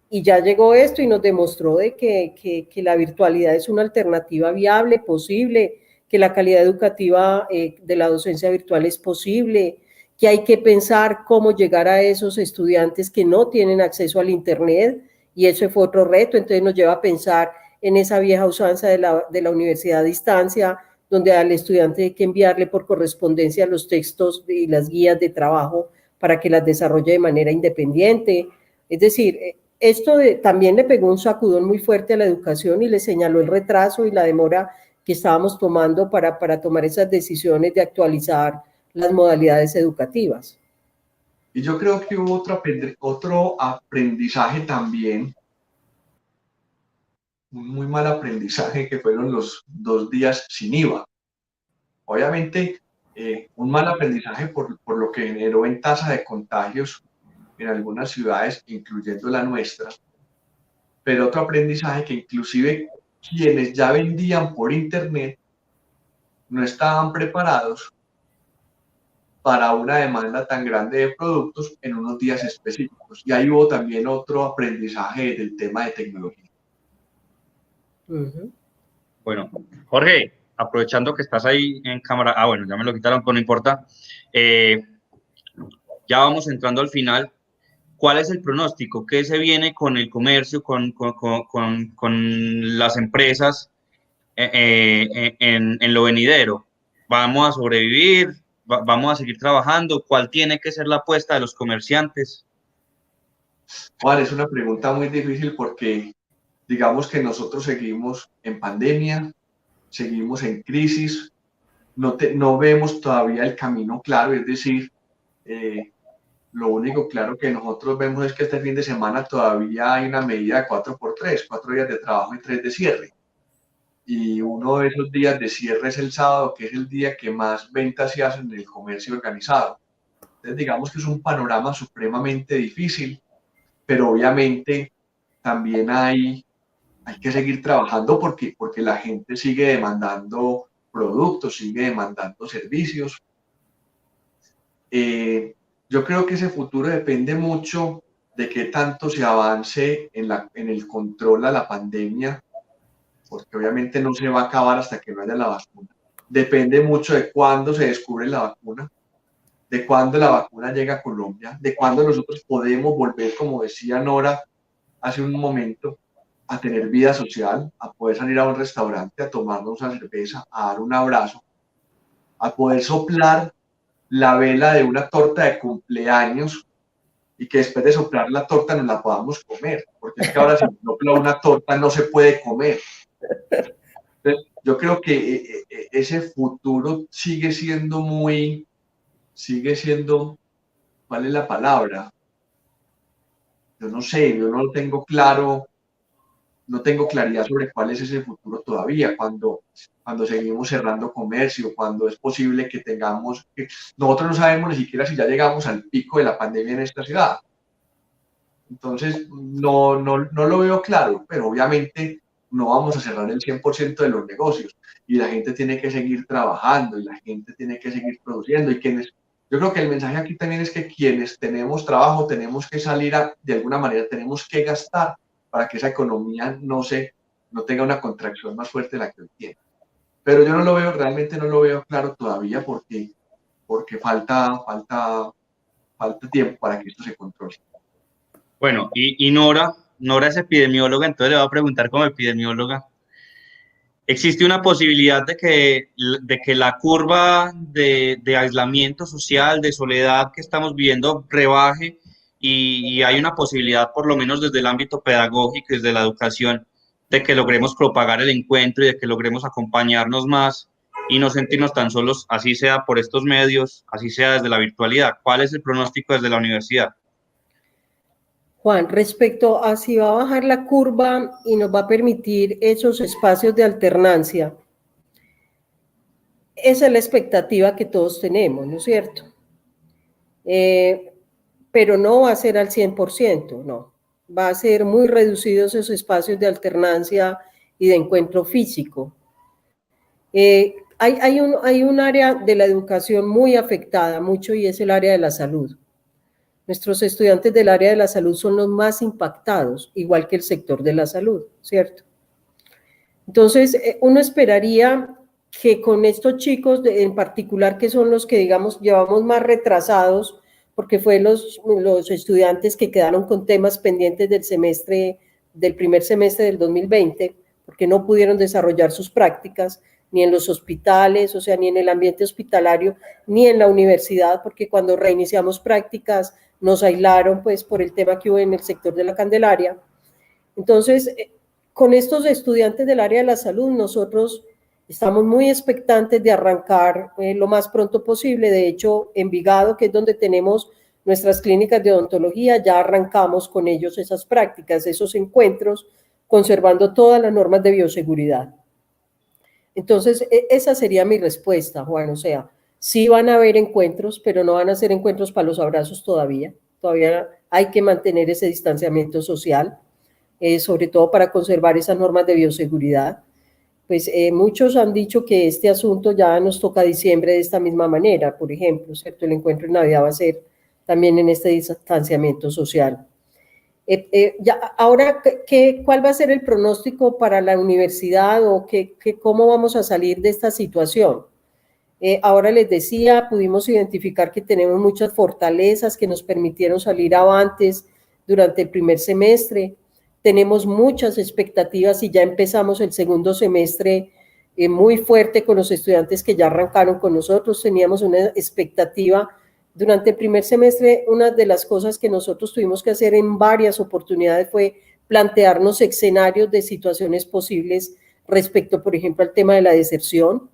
S2: y ya llegó esto y nos demostró de que la virtualidad es una alternativa viable, posible, que la calidad educativa de la docencia virtual es posible, que hay que pensar cómo llegar a esos estudiantes que no tienen acceso al Internet, y eso fue otro reto, entonces nos lleva a pensar en esa vieja usanza de la universidad a distancia, donde al estudiante hay que enviarle por correspondencia los textos y las guías de trabajo para que las desarrolle de manera independiente. Es decir, esto también le pegó un sacudón muy fuerte a la educación y le señaló el retraso y la demora que estábamos tomando para tomar esas decisiones de actualizar las modalidades educativas.
S3: Y yo creo que hubo otro aprendizaje también, un muy mal aprendizaje que fueron los 2 días sin IVA. Obviamente, un mal aprendizaje por lo que generó en tasa de contagios en algunas ciudades, incluyendo la nuestra, pero otro aprendizaje que inclusive quienes ya vendían por internet no estaban preparados para una demanda tan grande de productos en unos días específicos. Y ahí hubo también otro aprendizaje del tema de tecnología.
S1: Bueno, Jorge, aprovechando que estás ahí en cámara, bueno, ya me lo quitaron, pero no importa, ya vamos entrando al final. ¿Cuál es el pronóstico? ¿Qué se viene con el comercio, con las empresas en lo venidero? ¿Vamos a sobrevivir? ¿Vamos a seguir trabajando? ¿Cuál tiene que ser la apuesta de los comerciantes?
S3: Juan, es una pregunta muy difícil porque digamos que nosotros seguimos en pandemia, seguimos en crisis, no vemos todavía el camino claro, es decir, lo único claro que nosotros vemos es que este fin de semana todavía hay una medida de 4x3, 4 días de trabajo y 3 de cierre. Y uno de esos días de cierre es el sábado, que es el día que más ventas se hacen en el comercio organizado. Entonces, digamos que es un panorama supremamente difícil, pero obviamente también hay que seguir trabajando porque la gente sigue demandando productos, sigue demandando servicios. Yo creo que ese futuro depende mucho de qué tanto se avance en el control a la pandemia, porque obviamente no se va a acabar hasta que no haya la vacuna. Depende mucho de cuándo se descubre la vacuna, de cuándo la vacuna llega a Colombia, de cuándo nosotros podemos volver, como decía Nora hace un momento, a tener vida social, a poder salir a un restaurante, a tomarnos una cerveza, a dar un abrazo, a poder soplar la vela de una torta de cumpleaños y que después de soplar la torta nos la podamos comer, porque es que ahora si sopla una torta no se puede comer. Entonces, yo creo que ese futuro sigue siendo, ¿cuál es la palabra? Yo no sé, yo no lo tengo claro, no tengo claridad sobre cuál es ese futuro todavía, cuando seguimos cerrando comercio, cuando es posible que nosotros no sabemos ni siquiera si ya llegamos al pico de la pandemia en esta ciudad. Entonces, no lo veo claro, pero obviamente no vamos a cerrar el 100% de los negocios y la gente tiene que seguir trabajando y la gente tiene que seguir produciendo yo creo que el mensaje aquí también es que quienes tenemos trabajo tenemos que salir de alguna manera, tenemos que gastar para que esa economía no tenga una contracción más fuerte de la que hoy tiene. Pero yo realmente no lo veo claro todavía porque falta tiempo para que esto se controle.
S1: Bueno, y Nora es epidemióloga, entonces le voy a preguntar como epidemióloga. ¿Existe una posibilidad de que la curva de aislamiento social, de soledad que estamos viviendo rebaje y hay una posibilidad, por lo menos desde el ámbito pedagógico, desde la educación, de que logremos propagar el encuentro y de que logremos acompañarnos más y no sentirnos tan solos, así sea por estos medios, así sea desde la virtualidad? ¿Cuál es el pronóstico desde la universidad?
S2: Juan, respecto a si va a bajar la curva y nos va a permitir esos espacios de alternancia, esa es la expectativa que todos tenemos, ¿no es cierto? Pero no va a ser al 100%, no. Va a ser muy reducidos esos espacios de alternancia y de encuentro físico. Hay un área de la educación muy afectada, mucho, y es el área de la salud. Nuestros estudiantes del área de la salud son los más impactados, igual que el sector de la salud, ¿cierto? Entonces, uno esperaría que con estos chicos en particular, que son los que, digamos, llevamos más retrasados, porque fue los estudiantes que quedaron con temas pendientes del primer semestre del 2020, porque no pudieron desarrollar sus prácticas, ni en los hospitales, o sea, ni en el ambiente hospitalario, ni en la universidad, porque cuando reiniciamos prácticas nos aislaron, pues, por el tema que hubo en el sector de la Candelaria. Entonces, con estos estudiantes del área de la salud, nosotros estamos muy expectantes de arrancar lo más pronto posible. De hecho, Envigado, que es donde tenemos nuestras clínicas de odontología, ya arrancamos con ellos esas prácticas, esos encuentros conservando todas las normas de bioseguridad. Entonces, esa sería mi respuesta, Juan. O sea, sí van a haber encuentros, pero no van a ser encuentros para los abrazos todavía. Todavía hay que mantener ese distanciamiento social, sobre todo para conservar esas normas de bioseguridad. Pues muchos han dicho que este asunto ya nos toca diciembre de esta misma manera, por ejemplo, ¿cierto? El encuentro en Navidad va a ser también en este distanciamiento social. Ahora, ¿cuál va a ser el pronóstico para la universidad o cómo vamos a salir de esta situación? Ahora les decía, pudimos identificar que tenemos muchas fortalezas que nos permitieron salir avantes durante el primer semestre. Tenemos muchas expectativas y ya empezamos el segundo semestre muy fuerte con los estudiantes que ya arrancaron con nosotros. Teníamos una expectativa. Durante el primer semestre, una de las cosas que nosotros tuvimos que hacer en varias oportunidades fue plantearnos escenarios de situaciones posibles respecto, por ejemplo, al tema de la deserción.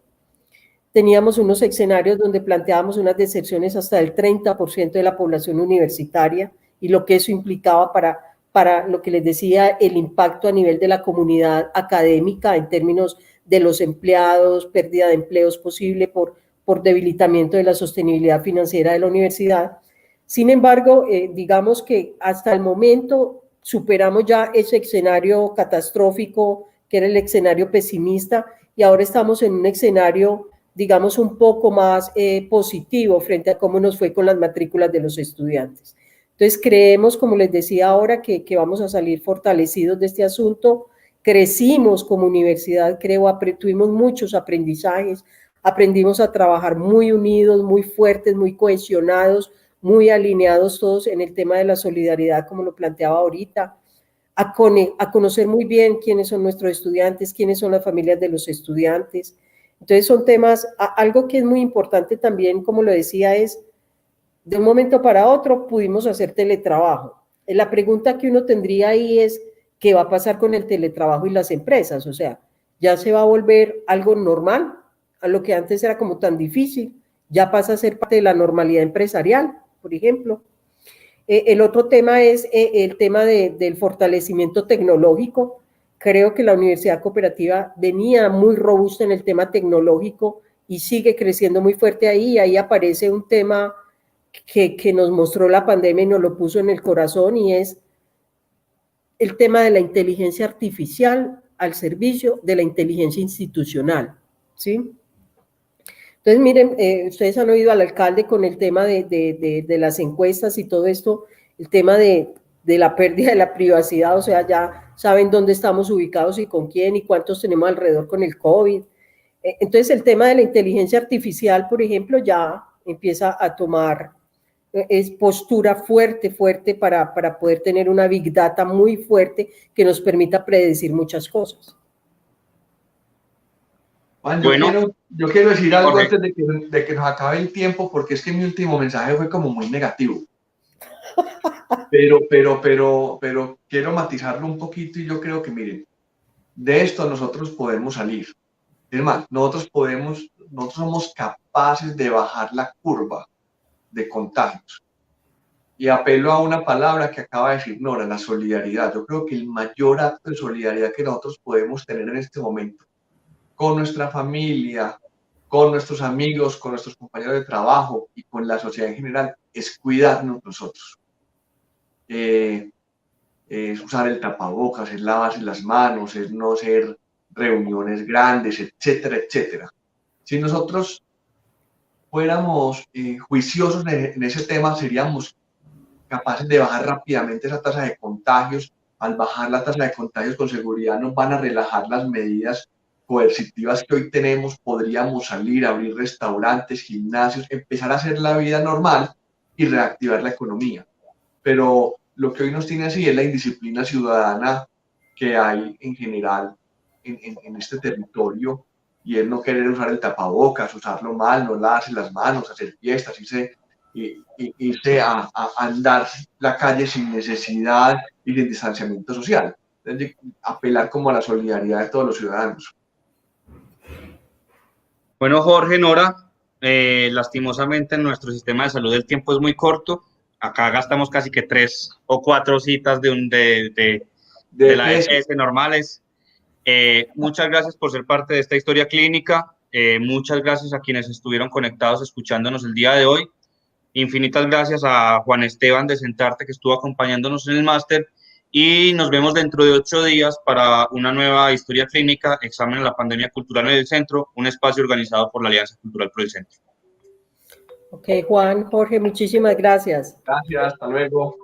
S2: Teníamos unos escenarios donde planteábamos unas deserciones hasta del 30% de la población universitaria y lo que eso implicaba para lo que les decía, el impacto a nivel de la comunidad académica en términos de los empleados, pérdida de empleos posible por debilitamiento de la sostenibilidad financiera de la universidad. Sin embargo, digamos que hasta el momento superamos ya ese escenario catastrófico, que era el escenario pesimista, y ahora estamos en un escenario, digamos, un poco más positivo frente a cómo nos fue con las matrículas de los estudiantes. Entonces, creemos, como les decía ahora, que vamos a salir fortalecidos de este asunto. Crecimos como universidad, creo, tuvimos muchos aprendizajes, aprendimos a trabajar muy unidos, muy fuertes, muy cohesionados, muy alineados todos en el tema de la solidaridad, como lo planteaba ahorita, a conocer muy bien quiénes son nuestros estudiantes, quiénes son las familias de los estudiantes. Entonces son temas, algo que es muy importante también, como lo decía, es de un momento para otro pudimos hacer teletrabajo. La pregunta que uno tendría ahí es, ¿qué va a pasar con el teletrabajo y las empresas? O sea, ¿ya se va a volver algo normal? A lo que antes era como tan difícil, ya pasa a ser parte de la normalidad empresarial, por ejemplo. El otro tema es el tema del fortalecimiento tecnológico. Creo que la Universidad Cooperativa venía muy robusta en el tema tecnológico y sigue creciendo muy fuerte ahí. Y ahí aparece un tema que nos mostró la pandemia y nos lo puso en el corazón, y es el tema de la inteligencia artificial al servicio de la inteligencia institucional, ¿sí? Entonces, miren, ustedes han oído al alcalde con el tema de las encuestas y todo esto, el tema de la pérdida de la privacidad, o sea, ya saben dónde estamos ubicados y con quién y cuántos tenemos alrededor con el COVID. Entonces, el tema de la inteligencia artificial, por ejemplo, ya empieza a tomar postura fuerte para poder tener una Big Data muy fuerte que nos permita predecir muchas cosas.
S3: Juan, yo quiero decir algo antes de que nos acabe el tiempo, porque es que mi último mensaje fue como muy negativo. Pero quiero matizarlo un poquito, y yo creo que, miren, de esto nosotros podemos salir. Es más, nosotros somos capaces de bajar la curva de contagios. Y apelo a una palabra que acaba de decir Nora, la solidaridad. Yo creo que el mayor acto de solidaridad que nosotros podemos tener en este momento con nuestra familia, con nuestros amigos, con nuestros compañeros de trabajo y con la sociedad en general es cuidarnos nosotros. Es usar el tapabocas, es lavarse las manos, es no hacer reuniones grandes, etcétera, etcétera. Si nosotros fuéramos juiciosos en ese tema, seríamos capaces de bajar rápidamente esa tasa de contagios. Al bajar la tasa de contagios, con seguridad nos van a relajar las medidas coercitivas que hoy tenemos. Podríamos salir, abrir restaurantes, gimnasios, empezar a hacer la vida normal y reactivar la economía. Pero lo que hoy nos tiene así es la indisciplina ciudadana que hay en general en este territorio, y es no querer usar el tapabocas, usarlo mal, no lavarse las manos, hacer fiestas, irse a andar la calle sin necesidad y sin distanciamiento social. Entonces, apelar como a la solidaridad de todos los ciudadanos.
S1: Bueno, Jorge, Nora, lastimosamente en nuestro sistema de salud el tiempo es muy corto. Acá gastamos casi que 3 o 4 citas de de la EPS normales. Muchas gracias por ser parte de esta historia clínica. Muchas gracias a quienes estuvieron conectados escuchándonos el día de hoy. Infinitas gracias a Juan Esteban de Sentarte, que estuvo acompañándonos en el máster, y nos vemos dentro de 8 días para una nueva historia clínica, Examen en la Pandemia Cultural en el Centro, un espacio organizado por la Alianza Cultural por el Centro.
S2: Ok, Juan, Jorge, muchísimas gracias.
S3: Gracias, hasta luego.